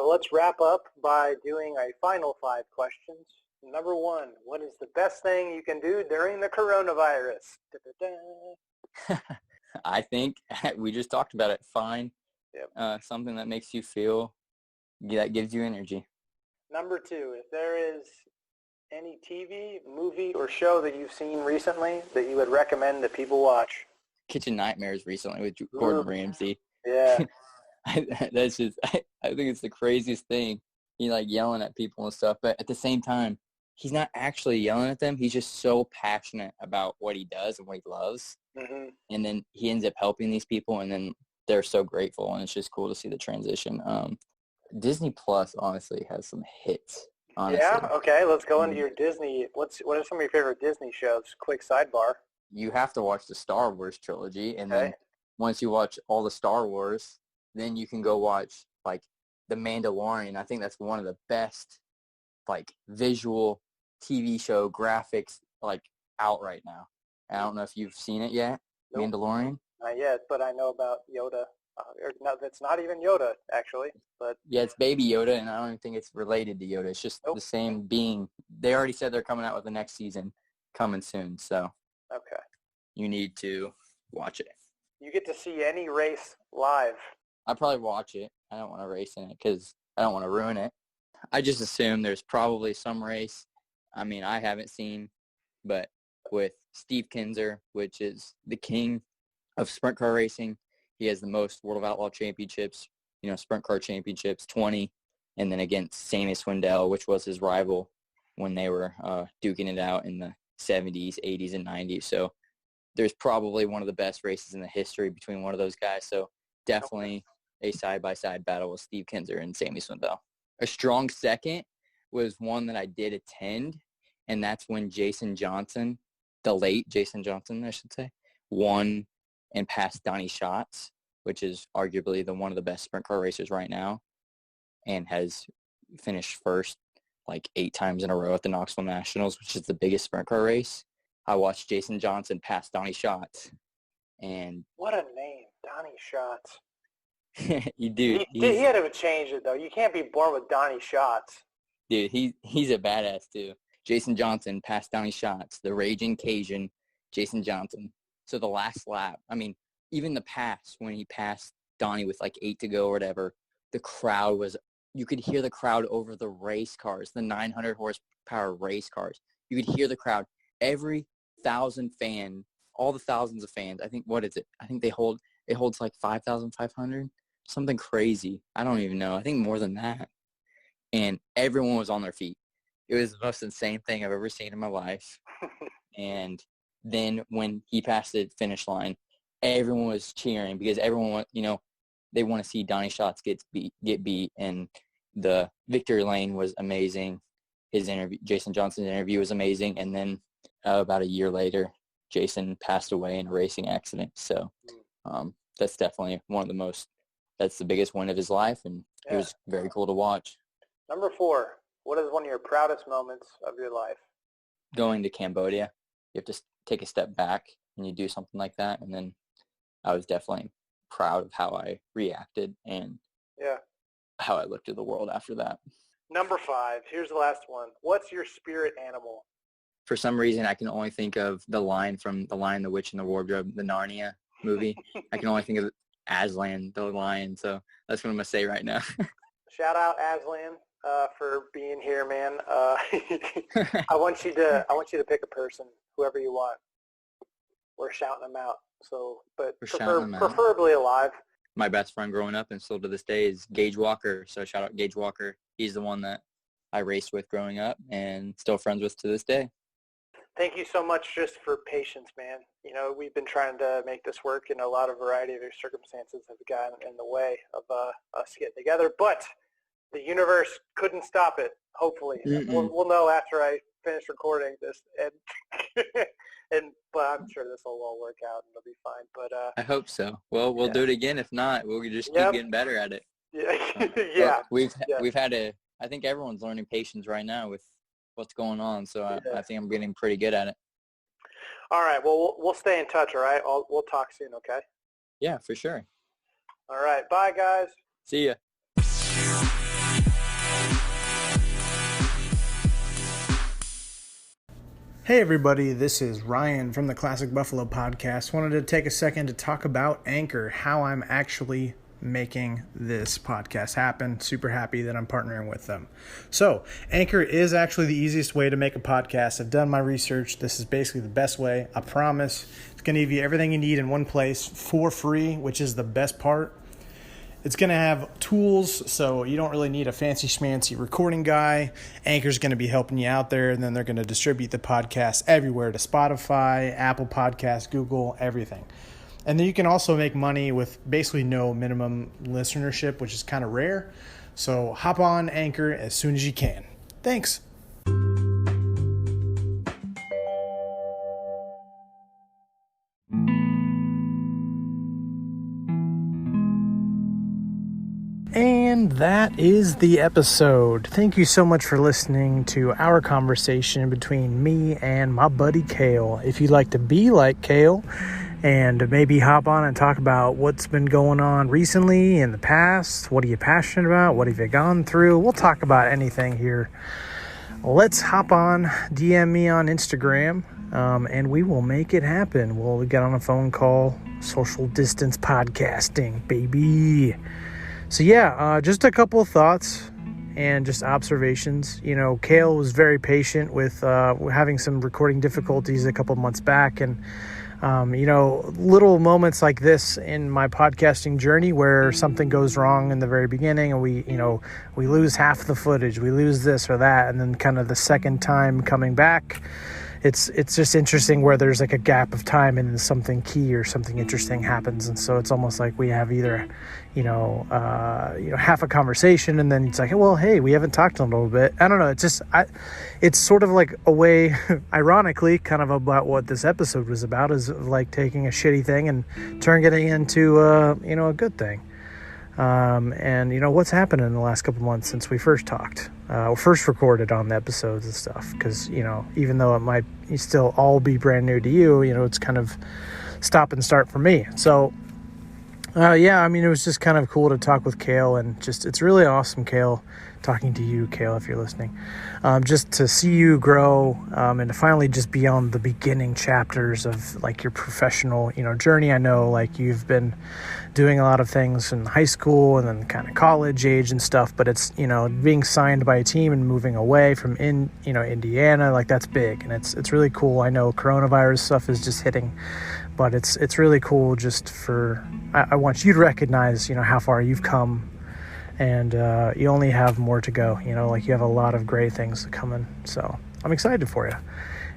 let's wrap up by doing a final 5 questions. Number 1, what is the best thing you can do during the coronavirus? Da-da-da. I think we just talked about it. Find something that makes you feel, that gives you energy. Number 2, if there is any TV, movie, or show that you've seen recently that you would recommend that people watch? Kitchen Nightmares recently with Gordon Ramsay. Yeah. That's just, I think it's the craziest thing. He like yelling at people and stuff, but at the same time, he's not actually yelling at them. He's just so passionate about what he does and what he loves. Mm-hmm. And then he ends up helping these people, and then they're so grateful, and it's just cool to see the transition. Disney Plus honestly has some hits. Honestly. Yeah. Okay. Let's go into your Disney. What are some of your favorite Disney shows? Quick sidebar. You have to watch the Star Wars trilogy, and then once you watch all the Star Wars, then you can go watch like The Mandalorian. I think that's one of the best like visual TV show graphics like out right now. I don't know if you've seen it yet. Nope. Mandalorian. Not yet, but I know about Yoda. No, that's not even Yoda, actually. But yeah, it's Baby Yoda, and I don't even think it's related to Yoda. It's just the same being. They already said they're coming out with the next season coming soon, so okay, you need to watch it. You get to see any race live. I'd probably watch it. I don't want to race in it because I don't want to ruin it. I just assume there's probably some race. I mean, I haven't seen, but with Steve Kinser, which is the king of sprint car racing, he has the most World of Outlaw championships, sprint car championships, 20, and then against Sammy Swindell, which was his rival when they were duking it out in the 70s, 80s, and 90s. So there's probably one of the best races in the history between one of those guys. So definitely a side-by-side battle with Steve Kinser and Sammy Swindell. A strong second was one that I did attend, and that's when Jason Johnson, the late Jason Johnson, I should say, won and passed Donnie Schatz, which is arguably one of the best sprint car racers right now, and has finished first like 8 times in a row at the Knoxville Nationals, which is the biggest sprint car race. I watched Jason Johnson pass Donnie Schatz. And what a name, Donnie Schatz. You do. He had to change it, though. You can't be born with Donnie Schatz. Dude, he's a badass, too. Jason Johnson passed Donnie Schatz, the Raging Cajun, Jason Johnson. So the last lap, I mean, even the pass when he passed Donnie with like 8 to go or whatever, the crowd was, you could hear the crowd over the race cars, the 900 horsepower race cars. You could hear the crowd. Every 1,000 fan, all the thousands of fans, I think, what is it? I think it holds like 5,500, something crazy. I don't even know. I think more than that. And everyone was on their feet. It was the most insane thing I've ever seen in my life. And then when he passed the finish line, everyone was cheering because everyone, they want to see Donnie Schatz get beat. And the victory lane was amazing. His interview, Jason Johnson's interview, was amazing. And then about a year later, Jason passed away in a racing accident. So that's definitely that's the biggest win of his life, and it was very cool to watch. Number 4, what is one of your proudest moments of your life? Going to Cambodia. You have to take a step back and you do something like that, and then I was definitely proud of how I reacted and how I looked at the world after that. Number 5, here's the last one. What's your spirit animal? For some reason, I can only think of the line from The Lion, the Witch, and the Wardrobe, the Narnia movie. I can only think of Aslan, the lion, so that's what I'm going to say right now. Shout out Aslan for being here, man. I want you to pick a person, whoever you want. We're shouting them out. So, but preferably alive. My best friend growing up and still to this day is Gage Walker. So shout out Gage Walker. He's the one that I raced with growing up and still friends with to this day. Thank you so much just for patience, man. We've been trying to make this work, and a lot of variety of circumstances have gotten in the way of us getting together. But the universe couldn't stop it, hopefully. We'll know after I finish recording this. But I'm sure this will all work out and it'll be fine. But I hope so. Well, we'll do it again. If not, we'll just keep getting better at it. Yeah. We've had I think everyone's learning patience right now with what's going on. So I think I'm getting pretty good at it. All right. Well, we'll stay in touch. All right. We'll talk soon. Okay. Yeah, for sure. All right. Bye, guys. See ya. Hey everybody, this is Ryan from the Classic Buffalo Podcast. Wanted to take a second to talk about Anchor, how I'm actually making this podcast happen. Super happy that I'm partnering with them. So, Anchor is actually the easiest way to make a podcast. I've done my research. This is basically the best way. I promise. It's going to give you everything you need in one place for free, which is the best part. It's going to have tools, so you don't really need a fancy schmancy recording guy. Anchor's going to be helping you out there, and then they're going to distribute the podcast everywhere to Spotify, Apple Podcasts, Google, everything. And then you can also make money with basically no minimum listenership, which is kind of rare. So hop on Anchor as soon as you can. Thanks. And that is the episode. Thank you so much for listening to our conversation between me and my buddy Cale. If you'd like to be like Cale and maybe hop on and talk about what's been going on recently in the past, what are you passionate about, what have you gone through, we'll talk about anything here. Let's hop on, DM me on Instagram, and we will make it happen. We'll get on a phone call, social distance podcasting, baby. So yeah, just a couple of thoughts and just observations. You know, Cale was very patient with having some recording difficulties a couple of months back. And, you know, little moments like this in my podcasting journey where something goes wrong in the very beginning and we lose half the footage, we lose this or that. And then kind of the second time coming back, it's just interesting where there's like a gap of time and then something key or something interesting happens. And so it's almost like we have either, half a conversation and then it's like, well, hey, we haven't talked in a little bit. I don't know. It's just, it's sort of like a way, ironically, kind of about what this episode was about, is like taking a shitty thing and turning it into, a good thing. And you know, what's happened in the last couple months since we first talked, first recorded on the episodes and stuff, because, you know, even though it might still all be brand new to you, you know, it's kind of stop and start for me. So, it was just kind of cool to talk with Cale, and just, it's really awesome, Cale, talking to you, Cale, if you're listening, just to see you grow, and to finally just be on the beginning chapters of like your professional, journey. I know like you've been doing a lot of things in high school and then kind of college age and stuff, but it's, being signed by a team and moving away from Indiana, like that's big. And it's really cool. I know coronavirus stuff is just hitting, but it's really cool just I want you to recognize, how far you've come, and you only have more to go, like you have a lot of great things coming. So I'm excited for you.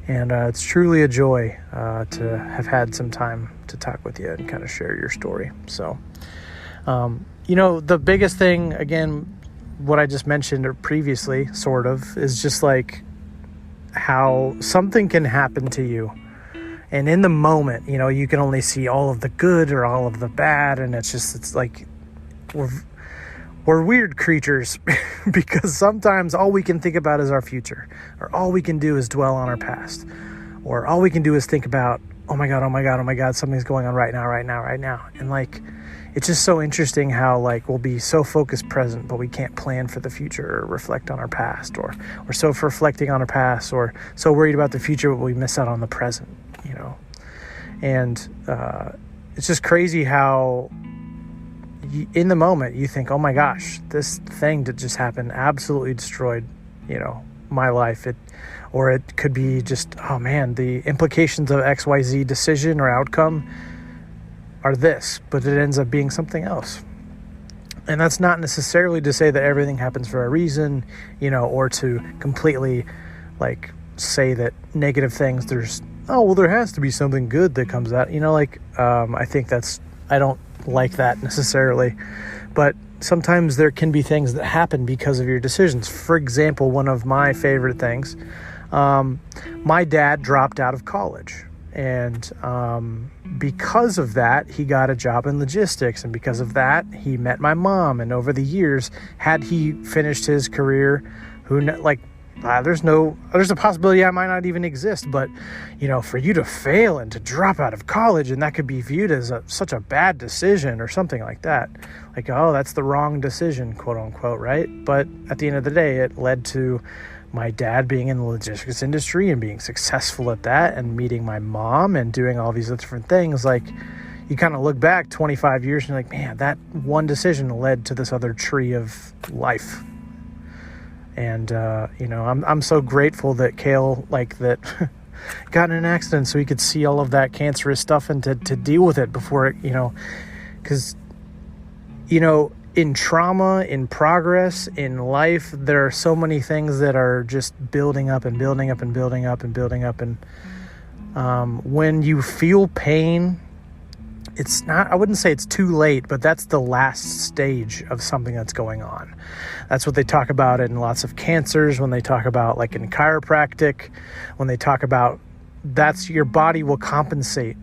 And it's truly a joy to have had some time to talk with you and kind of share your story. So, the biggest thing, again, what I just mentioned previously, sort of, is just like how something can happen to you. And in the moment, you can only see all of the good or all of the bad. And it's like we're weird creatures because sometimes all we can think about is our future, or all we can do is dwell on our past, or all we can do is think about, oh my God, something's going on right now. And like, it's just so interesting how like we'll be so focused present, but we can't plan for the future or reflect on our past, or so reflecting on our past, or so worried about the future, but we miss out on the present, and it's just crazy how in the moment you think, oh my gosh, this thing that just happened absolutely destroyed, my life. Or it could be just, oh man, the implications of XYZ decision or outcome are this, but it ends up being something else. And that's not necessarily to say that everything happens for a reason, or to completely like say that negative things, there has to be something good that comes out, I think I don't like that necessarily, but sometimes there can be things that happen because of your decisions. For example, one of my favorite things, my dad dropped out of college, and because of that, he got a job in logistics, and because of that, he met my mom. And over the years, had he finished his career, there's a possibility I might not even exist. But, for you to fail and to drop out of college, and that could be viewed as such a bad decision or something like that. Like, oh, that's the wrong decision, quote unquote, right? But at the end of the day, it led to my dad being in the logistics industry and being successful at that, and meeting my mom and doing all these different things. Like, you kind of look back 25 years and you're like, man, that one decision led to this other tree of life. And, I'm so grateful that Cale, got in an accident so he could see all of that cancerous stuff and to deal with it before it, because, in trauma, in progress, in life, there are so many things that are just building up and building up and building up and building up. And when you feel pain, I wouldn't say it's too late, but that's the last stage of something that's going on. That's what they talk about in lots of cancers, when they talk about, like, in chiropractic, when they talk about that's your body will compensate.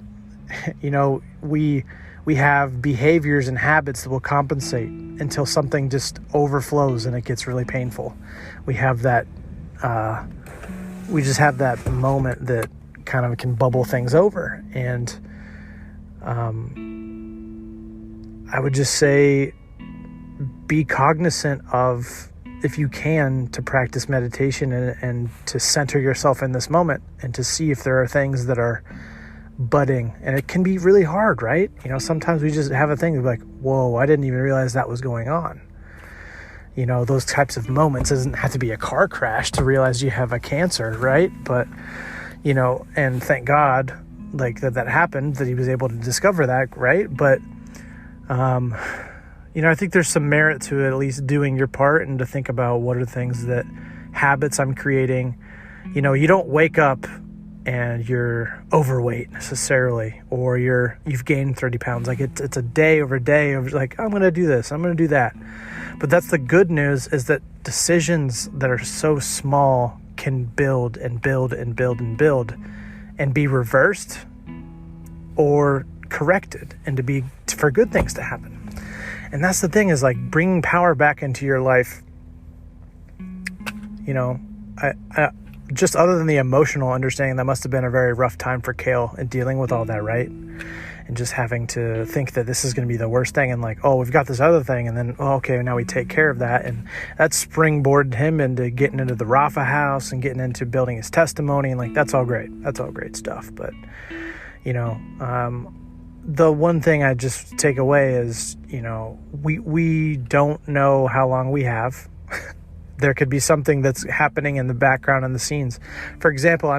We have behaviors and habits that will compensate until something just overflows and it gets really painful. We have that, we just have that moment that kind of can bubble things over. And I would just say, be cognizant of, if you can, to practice meditation and to center yourself in this moment and to see if there are things that are budding. And it can be really hard, right? Sometimes we just have a thing like, whoa, I didn't even realize that was going on. Those types of moments. It doesn't have to be a car crash to realize you have a cancer, right? But, and thank God, that happened, that he was able to discover that, right? But, I think there's some merit to at least doing your part and to think about what are things habits I'm creating. You don't wake up and you're overweight necessarily, or you've gained 30 pounds. Like, it's a day over day of like, I'm going to do this, I'm going to do that. But that's the good news, is that decisions that are so small can build and build and build and build and be reversed or corrected, and for good things to happen. And that's the thing, is like bringing power back into your life. I just, other than the emotional understanding, that must have been a very rough time for Cale in dealing with all that, right? And just having to think that this is going to be the worst thing, and like, oh, we've got this other thing, and then, oh, okay, now we take care of that. And that springboarded him into getting into the Rapha house and getting into building his testimony, and like, that's all great stuff. But the one thing I just take away is, we don't know how long we have. There could be something that's happening in the background and the scenes. For example,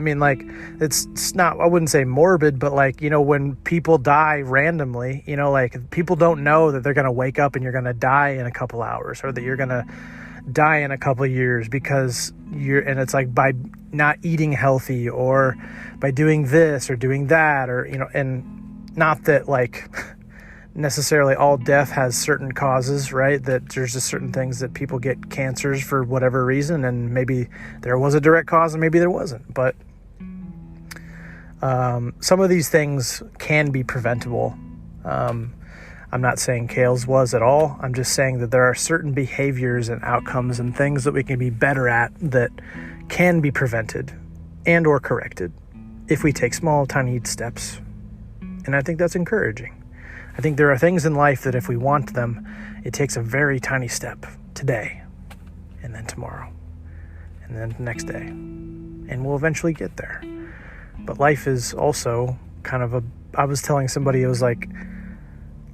it's not, I wouldn't say morbid, but when people die randomly, people don't know that they're going to wake up and you're going to die in a couple hours, or that you're going to die in a couple of years because and it's like by not eating healthy, or by doing this or doing that, or, and not that necessarily all death has certain causes, right? That there's just certain things that people get cancers for whatever reason, and maybe there was a direct cause and maybe there wasn't. But some of these things can be preventable. I'm not saying Cale's was at all. I'm just saying that there are certain behaviors and outcomes and things that we can be better at that can be prevented and or corrected if we take small, tiny steps. And I think that's encouraging. I think there are things in life that if we want them, it takes a very tiny step today, and then tomorrow, and then the next day, and we'll eventually get there. But life is also kind of I was telling somebody, it was like,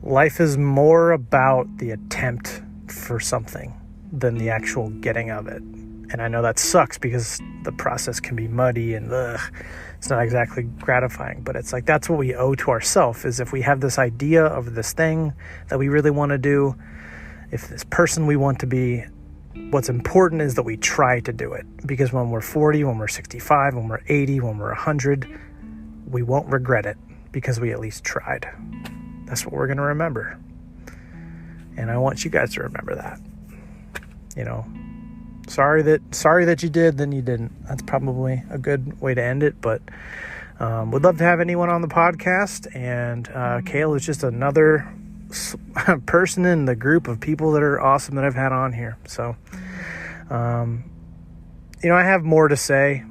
life is more about the attempt for something than the actual getting of it. And I know that sucks because the process can be muddy and it's not exactly gratifying, but it's like, that's what we owe to ourselves, is if we have this idea of this thing that we really want to do, if this person we want to be, what's important is that we try to do it. Because when we're 40, when we're 65, when we're 80, when we're 100, we won't regret it because we at least tried. That's what we're going to remember. And I want you guys to remember that. Sorry that you did, then you didn't. That's probably a good way to end it, but would love to have anyone on the podcast. And Cale is just another person in the group of people that are awesome that I've had on here. So I have more to say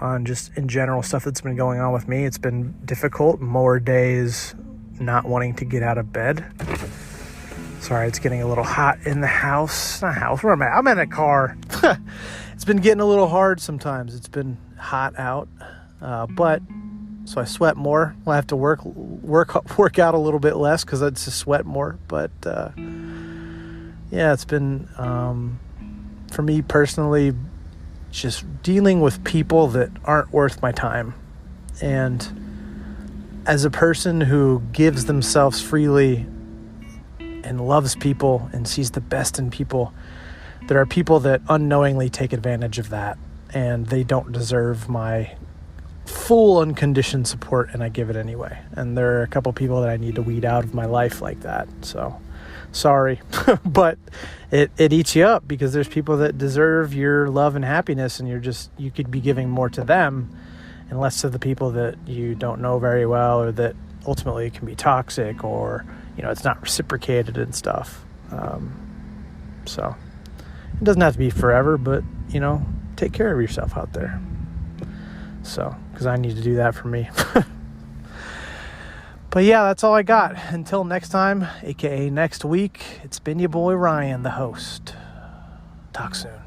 on just in general stuff that's been going on with me. It's been difficult. More days not wanting to get out of bed. Sorry, it's getting a little hot in the house. Not house, where am I? I'm in a car. It's been getting a little hard sometimes. It's been hot out. But so I sweat more. We'll have to work out a little bit less because I just sweat more. But yeah, it's been for me personally just dealing with people that aren't worth my time. And as a person who gives themselves freely and loves people and sees the best in people, there are people that unknowingly take advantage of that, and they don't deserve my full unconditioned support, and I give it anyway. And there are a couple people that I need to weed out of my life like that. So sorry, but it eats you up, because there's people that deserve your love and happiness, and you could be giving more to them and less to the people that you don't know very well, or that ultimately can be toxic, or it's not reciprocated and stuff. So it doesn't have to be forever, but take care of yourself out there. So, because I need to do that for me. But yeah, that's all I got. Until next time, aka next week, it's been your boy Ryan, the host. Talk soon.